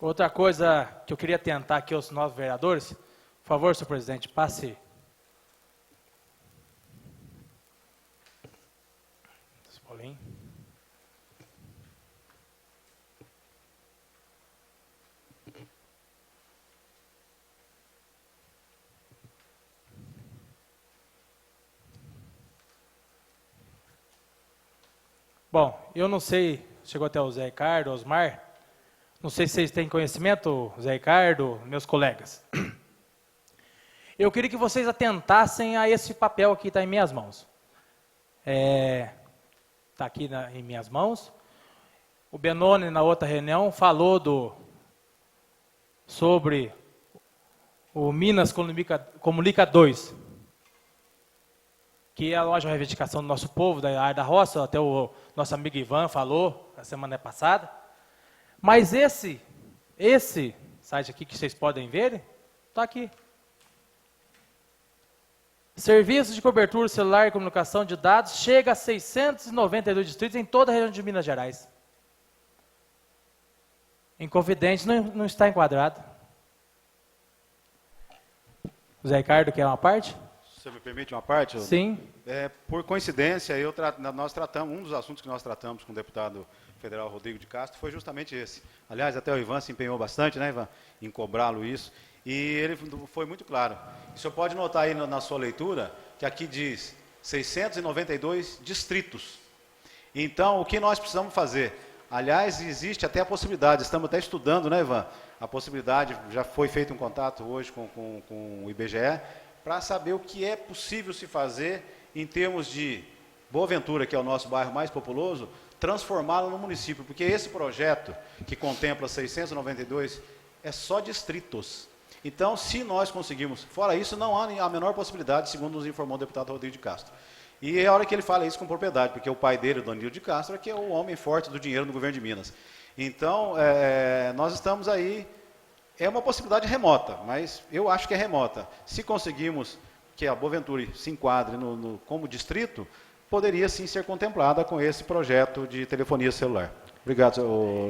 S10: Outra coisa que eu queria tentar aqui aos novos vereadores, por favor, senhor presidente, passe. Paulinho. Bom, eu não sei, chegou até o Zé Ricardo, Osmar, não sei se vocês têm conhecimento, Zé Ricardo, meus colegas. Eu queria que vocês atentassem a esse papel aqui que está em minhas mãos. Está aqui em minhas mãos. O Benoni, na outra reunião, falou sobre o Minas Comunica 2, que é a loja de reivindicação do nosso povo, da área da roça, até o nosso amigo Ivan falou na semana passada. Mas esse site aqui que vocês podem ver, está aqui. Serviço de cobertura celular e comunicação de dados chega a 692 distritos em toda a região de Minas Gerais. Inconfidente não está enquadrado. O Zé Ricardo quer uma parte?
S9: Você me permite uma parte?
S10: Sim.
S9: Por coincidência, nós tratamos, um dos assuntos que nós tratamos com o deputado federal Rodrigo de Castro foi justamente esse. Aliás, até o Ivan se empenhou bastante, né, Ivan, em cobrá-lo isso. E ele foi muito claro. O senhor pode notar aí na sua leitura que aqui diz 692 distritos. Então, o que nós precisamos fazer? Aliás, existe até a possibilidade, estamos até estudando, né, Ivan? A possibilidade, já foi feito um contato hoje com o IBGE, para saber o que é possível se fazer em termos de Boa Ventura, que é o nosso bairro mais populoso, transformá-lo no município, porque esse projeto, que contempla 692, é só distritos. Então, se nós conseguirmos, fora isso, não há a menor possibilidade, segundo nos informou o deputado Rodrigo de Castro. E é a hora que ele fala isso com propriedade, porque o pai dele, o Danilo de Castro, é que é o homem forte do dinheiro no governo de Minas. Então, nós estamos aí, é uma possibilidade remota, mas eu acho que é remota. Se conseguirmos que a Boa Ventura se enquadre como distrito, poderia sim ser contemplada com esse projeto de telefonia celular. Obrigado,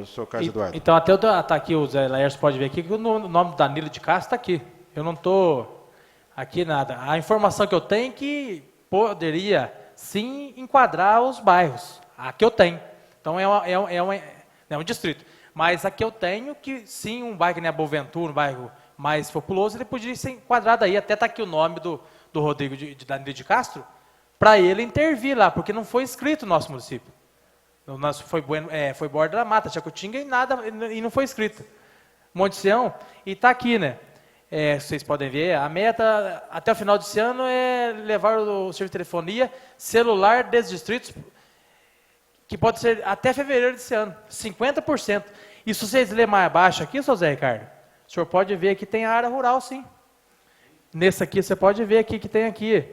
S9: senhor Carlos Eduardo.
S10: Então, até está aqui, o Zé Laércio pode ver aqui, que o nome do Danilo de Castro está aqui. Eu não estou aqui nada. A informação que eu tenho é que poderia sim enquadrar os bairros. A que eu tenho. Então, é um distrito. Mas a que eu tenho, que sim, um bairro que nem a Boa Ventura, um bairro mais populoso, ele poderia ser enquadrado aí. Até está aqui o nome do Rodrigo de Danilo de Castro, para ele intervir lá, porque não foi inscrito no nosso município. O nosso foi Borda da Mata, Chacutinga e não foi inscrito. Monte Sião, e está aqui, né? Vocês podem ver, a meta até o final desse ano é levar o serviço de telefonia celular desses distritos, que pode ser até fevereiro desse ano, 50%. E se vocês lerem mais abaixo aqui, seu Zé Ricardo, o senhor pode ver que tem a área rural, sim. Nesse aqui, você pode ver aqui que tem aqui,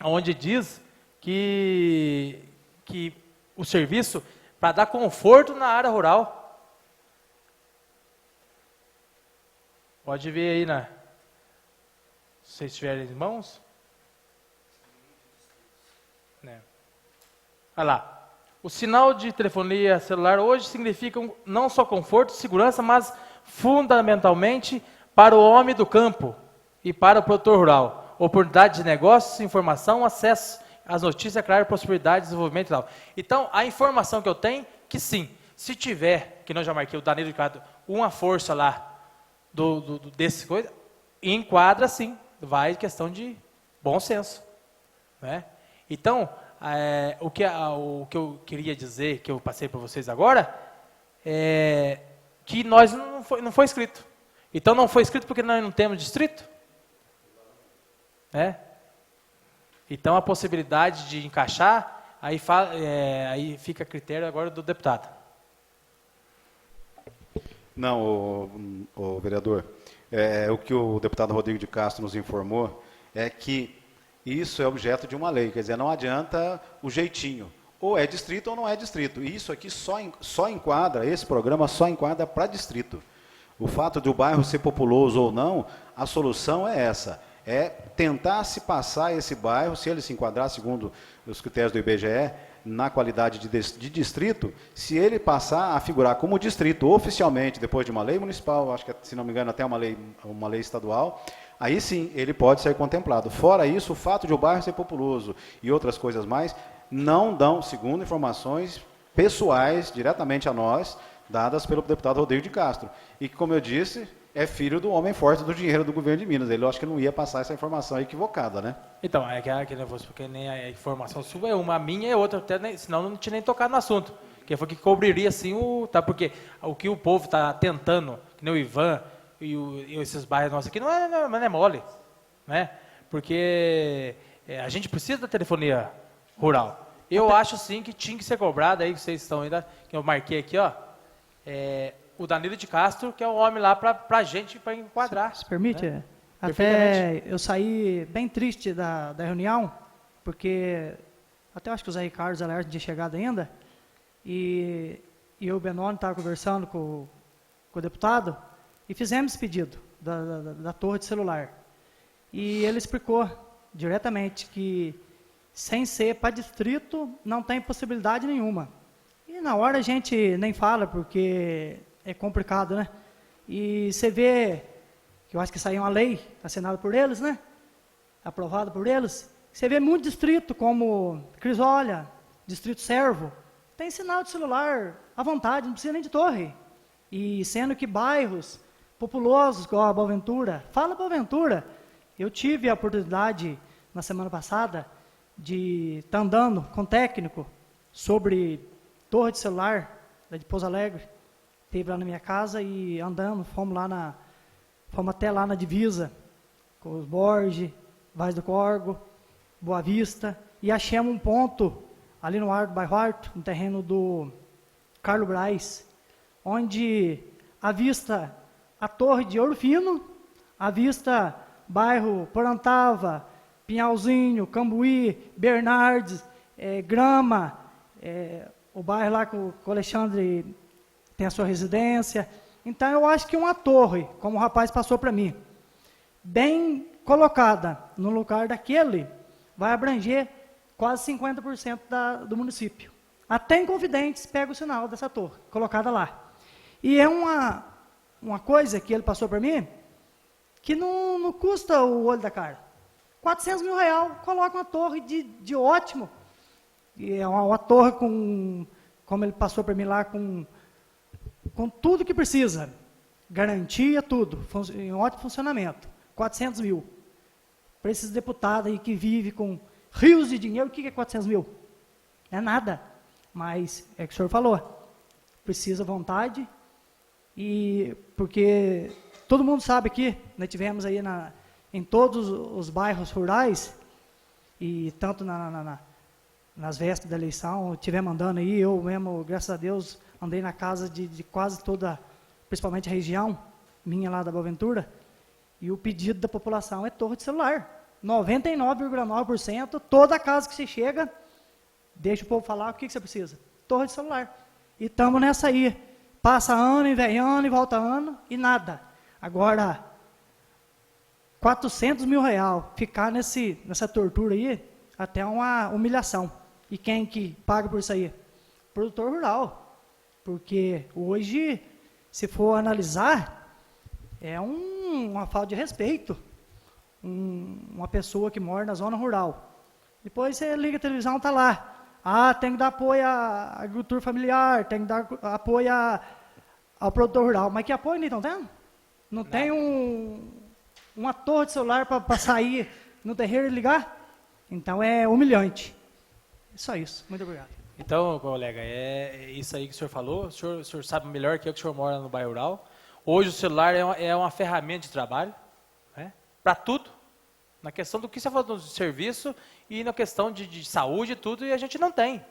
S10: onde diz que o serviço para dar conforto na área rural. Pode ver aí, se vocês tiverem em mãos. Olha lá. O sinal de telefonia celular hoje significa não só conforto e segurança, mas fundamentalmente para o homem do campo e para o produtor rural. Oportunidade de negócios, informação, acesso às notícias, claro, possibilidade de desenvolvimento e tal. Então, a informação que eu tenho, que sim, se tiver, que não já marquei o Danilo Ricardo, uma força lá desse coisa, enquadra sim, vai questão de bom senso. Né? Então, o que eu queria dizer, que eu passei para vocês agora, é que nós não foi escrito. Então, não foi escrito porque nós não temos distrito. Né? Então, a possibilidade de encaixar, aí fica a critério agora do deputado.
S9: Não, o vereador, o que o deputado Rodrigo de Castro nos informou é que isso é objeto de uma lei, quer dizer, não adianta o jeitinho, ou é distrito ou não é distrito. E isso aqui só enquadra, esse programa só enquadra para distrito. O fato de o bairro ser populoso ou não, a solução é essa. É tentar se passar esse bairro, se ele se enquadrar segundo os critérios do IBGE, na qualidade de distrito, se ele passar a figurar como distrito oficialmente, depois de uma lei municipal, acho que, se não me engano, até uma lei estadual, aí sim ele pode ser contemplado. Fora isso, o fato de o bairro ser populoso e outras coisas mais, não dão, segundo informações pessoais, diretamente a nós, dadas pelo deputado Rodrigo de Castro. E que, como eu disse, é filho do homem forte do dinheiro do governo de Minas. Ele, eu acho que não ia passar essa informação equivocada, né?
S10: Então, é que nervoso, porque nem a informação sua é uma, a minha é outra, até senão não tinha nem tocado no assunto. Que foi que cobriria, assim, porque o que o povo está tentando, que nem o Ivan e esses bairros nossos aqui, não é mole, né? Porque a gente precisa da telefonia rural. Eu acho, sim, que tinha que ser cobrado, aí que vocês estão ainda, que eu marquei aqui, ó, o Danilo de Castro, que é o homem lá para a gente, para enquadrar.
S2: Se permite?
S10: Né?
S2: Até eu saí bem triste da reunião, porque até acho que o Zé Ricardo Alerta tinha chegado ainda, e eu e o Benoni estavam conversando com o deputado, e fizemos esse pedido da torre de celular. E ele explicou diretamente que, sem ser para distrito, não tem possibilidade nenhuma. E na hora a gente nem fala, porque é complicado, né? E você vê, que eu acho que saiu uma lei assinada por eles, né? Aprovada por eles. Você vê muito distrito, como Crisólia, Distrito Servo, tem sinal de celular à vontade, não precisa nem de torre. E sendo que bairros populosos, como a Boaventura, fala Boaventura, eu tive a oportunidade, na semana passada, de estar andando com técnico sobre torre de celular, de Pouso Alegre. Esteve lá na minha casa e andando, fomos até lá na divisa, com os Borges, Vaz do Corgo, Boa Vista, e achamos um ponto ali no bairro Arto, no terreno do Carlos Braz, onde avista a torre de Ouro Fino, avista bairro Porantava, Pinhalzinho, Cambuí, Bernardes, Grama, o bairro lá que o Alexandre tem a sua residência. Então, eu acho que uma torre, como o rapaz passou para mim, bem colocada no lugar daquele, vai abranger quase 50% do município. Até em Confidentes pega o sinal dessa torre, colocada lá. E é uma coisa que ele passou para mim, que não custa o olho da cara. 400 mil reais, coloca uma torre de ótimo. E é uma torre como ele passou para mim lá, com tudo que precisa. Garantia, tudo. Em ótimo funcionamento. 400 mil. Para esses deputados aí que vivem com rios de dinheiro, o que é 400 mil? Não é nada. Mas é o que o senhor falou. Precisa vontade. E porque todo mundo sabe que nós tivemos aí em todos os bairros rurais, e tanto nas vésperas da eleição, tivemos andando aí, eu mesmo, graças a Deus, andei na casa de quase toda, principalmente a região minha lá da Boaventura, e o pedido da população é torre de celular. 99,9%, toda casa que você chega, deixa o povo falar, o que você precisa? Torre de celular. E estamos nessa aí. Passa ano e vem ano e volta ano e nada. Agora, 400 mil reais, ficar nessa tortura aí, até uma humilhação. E quem que paga por isso aí? Produtor rural. Porque hoje, se for analisar, é uma falta de respeito. Uma pessoa que mora na zona rural. Depois você liga a televisão, está lá. Tem que dar apoio à agricultura familiar, tem que dar apoio ao produtor rural. Mas que apoio, não tem? Não tem uma torre de celular para sair no terreiro e ligar? Então é humilhante. Só isso. Muito obrigado.
S10: Então, colega, é isso aí que o senhor falou. O senhor sabe melhor que eu, que o senhor mora no bairro rural. Hoje o celular é uma ferramenta de trabalho, né, para tudo. Na questão do que você falou do serviço e na questão de saúde e tudo, e a gente não tem.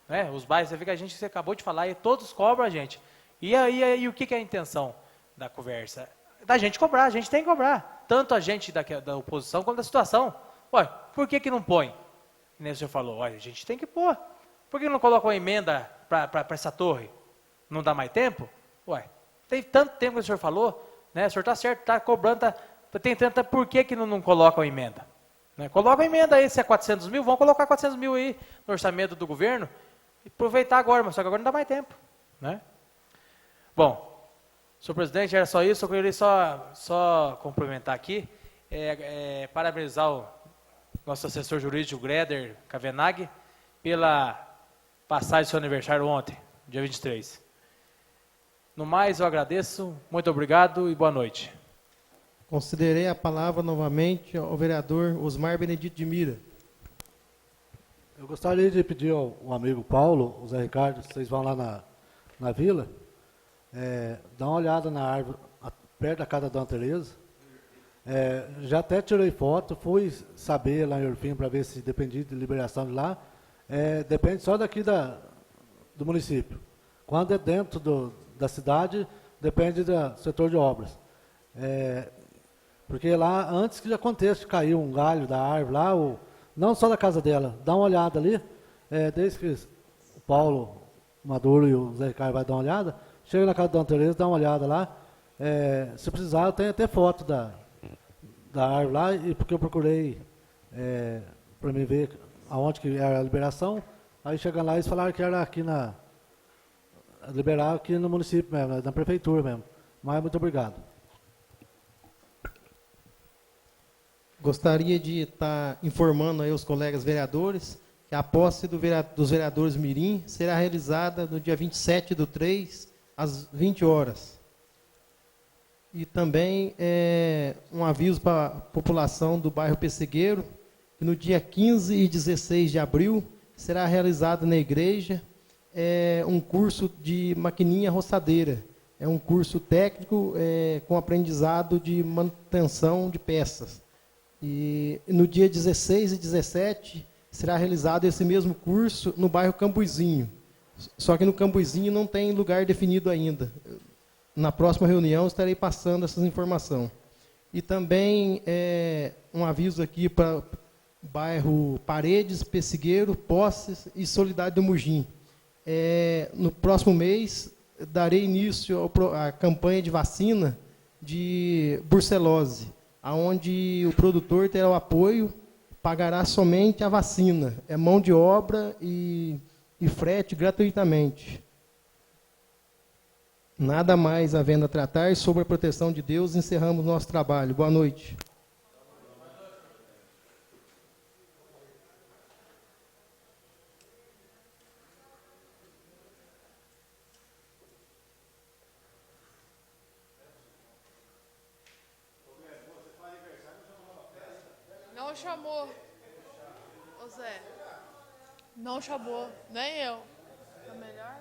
S10: Né? Os bairros, você vê que você acabou de falar, e todos cobram a gente. E aí o que é a intenção da conversa? Da gente cobrar, a gente tem que cobrar. Tanto a gente da oposição quanto da situação. Ué, por que não põe? Nem o senhor falou, olha, a gente tem que pôr. Por que não coloca uma emenda para essa torre? Não dá mais tempo? Ué, tem tanto tempo que o senhor falou, né? O senhor está certo, está cobrando, Tem tanta, por que não colocam emenda? Né? Colocam emenda aí, se é 400 mil, vão colocar 400 mil aí no orçamento do governo e aproveitar agora, mas só que agora não dá mais tempo. Né? Bom, senhor presidente, era só isso, eu queria só complementar aqui, parabenizar o nosso assessor jurídico, Greder Kavenag, pela passagem do seu aniversário ontem, dia 23. No mais, eu agradeço, muito obrigado e boa noite.
S3: Considerei a palavra novamente ao vereador Osmar Benedito de Mira.
S6: Eu gostaria de pedir ao amigo Paulo, o Zé Ricardo, vocês vão lá na vila, dá uma olhada na árvore, perto da casa da Dona Tereza. Já até tirei foto, fui saber lá em Orfim para ver se dependia de liberação de lá. Depende só daqui do município. Quando é dentro da cidade, depende do setor de obras. Porque lá, antes que aconteça, caiu um galho da árvore lá, não só da casa dela, dá uma olhada ali, desde que o Paulo Maduro e o Zé Ricardo vai dar uma olhada, chega na casa da Dona Tereza, dá uma olhada lá, se precisar, tem até foto da árvore lá, e porque eu procurei para mim ver aonde que era a liberação, aí chegando lá eles falaram que era aqui liberar aqui no município mesmo, na prefeitura mesmo. Mas muito obrigado.
S3: Gostaria de estar informando aí os colegas vereadores que a posse dos vereadores Mirim será realizada no dia 27/3, às 20 horas. E também um aviso para a população do bairro Pessegueiro, que no dia 15 e 16 de abril será realizado na igreja um curso de maquininha roçadeira. É um curso técnico com aprendizado de manutenção de peças. E no dia 16 e 17 será realizado esse mesmo curso no bairro Cambuizinho. Só que no Cambuizinho não tem lugar definido ainda. Na próxima reunião estarei passando essas informações. E também um aviso aqui para o bairro Paredes, Pessegueiro, Poços e Solidade do Mugim. No próximo mês darei início à campanha de vacina de brucelose, onde o produtor terá o apoio, pagará somente a vacina. É mão de obra e frete gratuitamente. Nada mais havendo a tratar, sobre a proteção de Deus, encerramos nosso trabalho. Boa noite.
S1: Não chamou. Ô Zé, não chamou, nem eu. Tá melhor?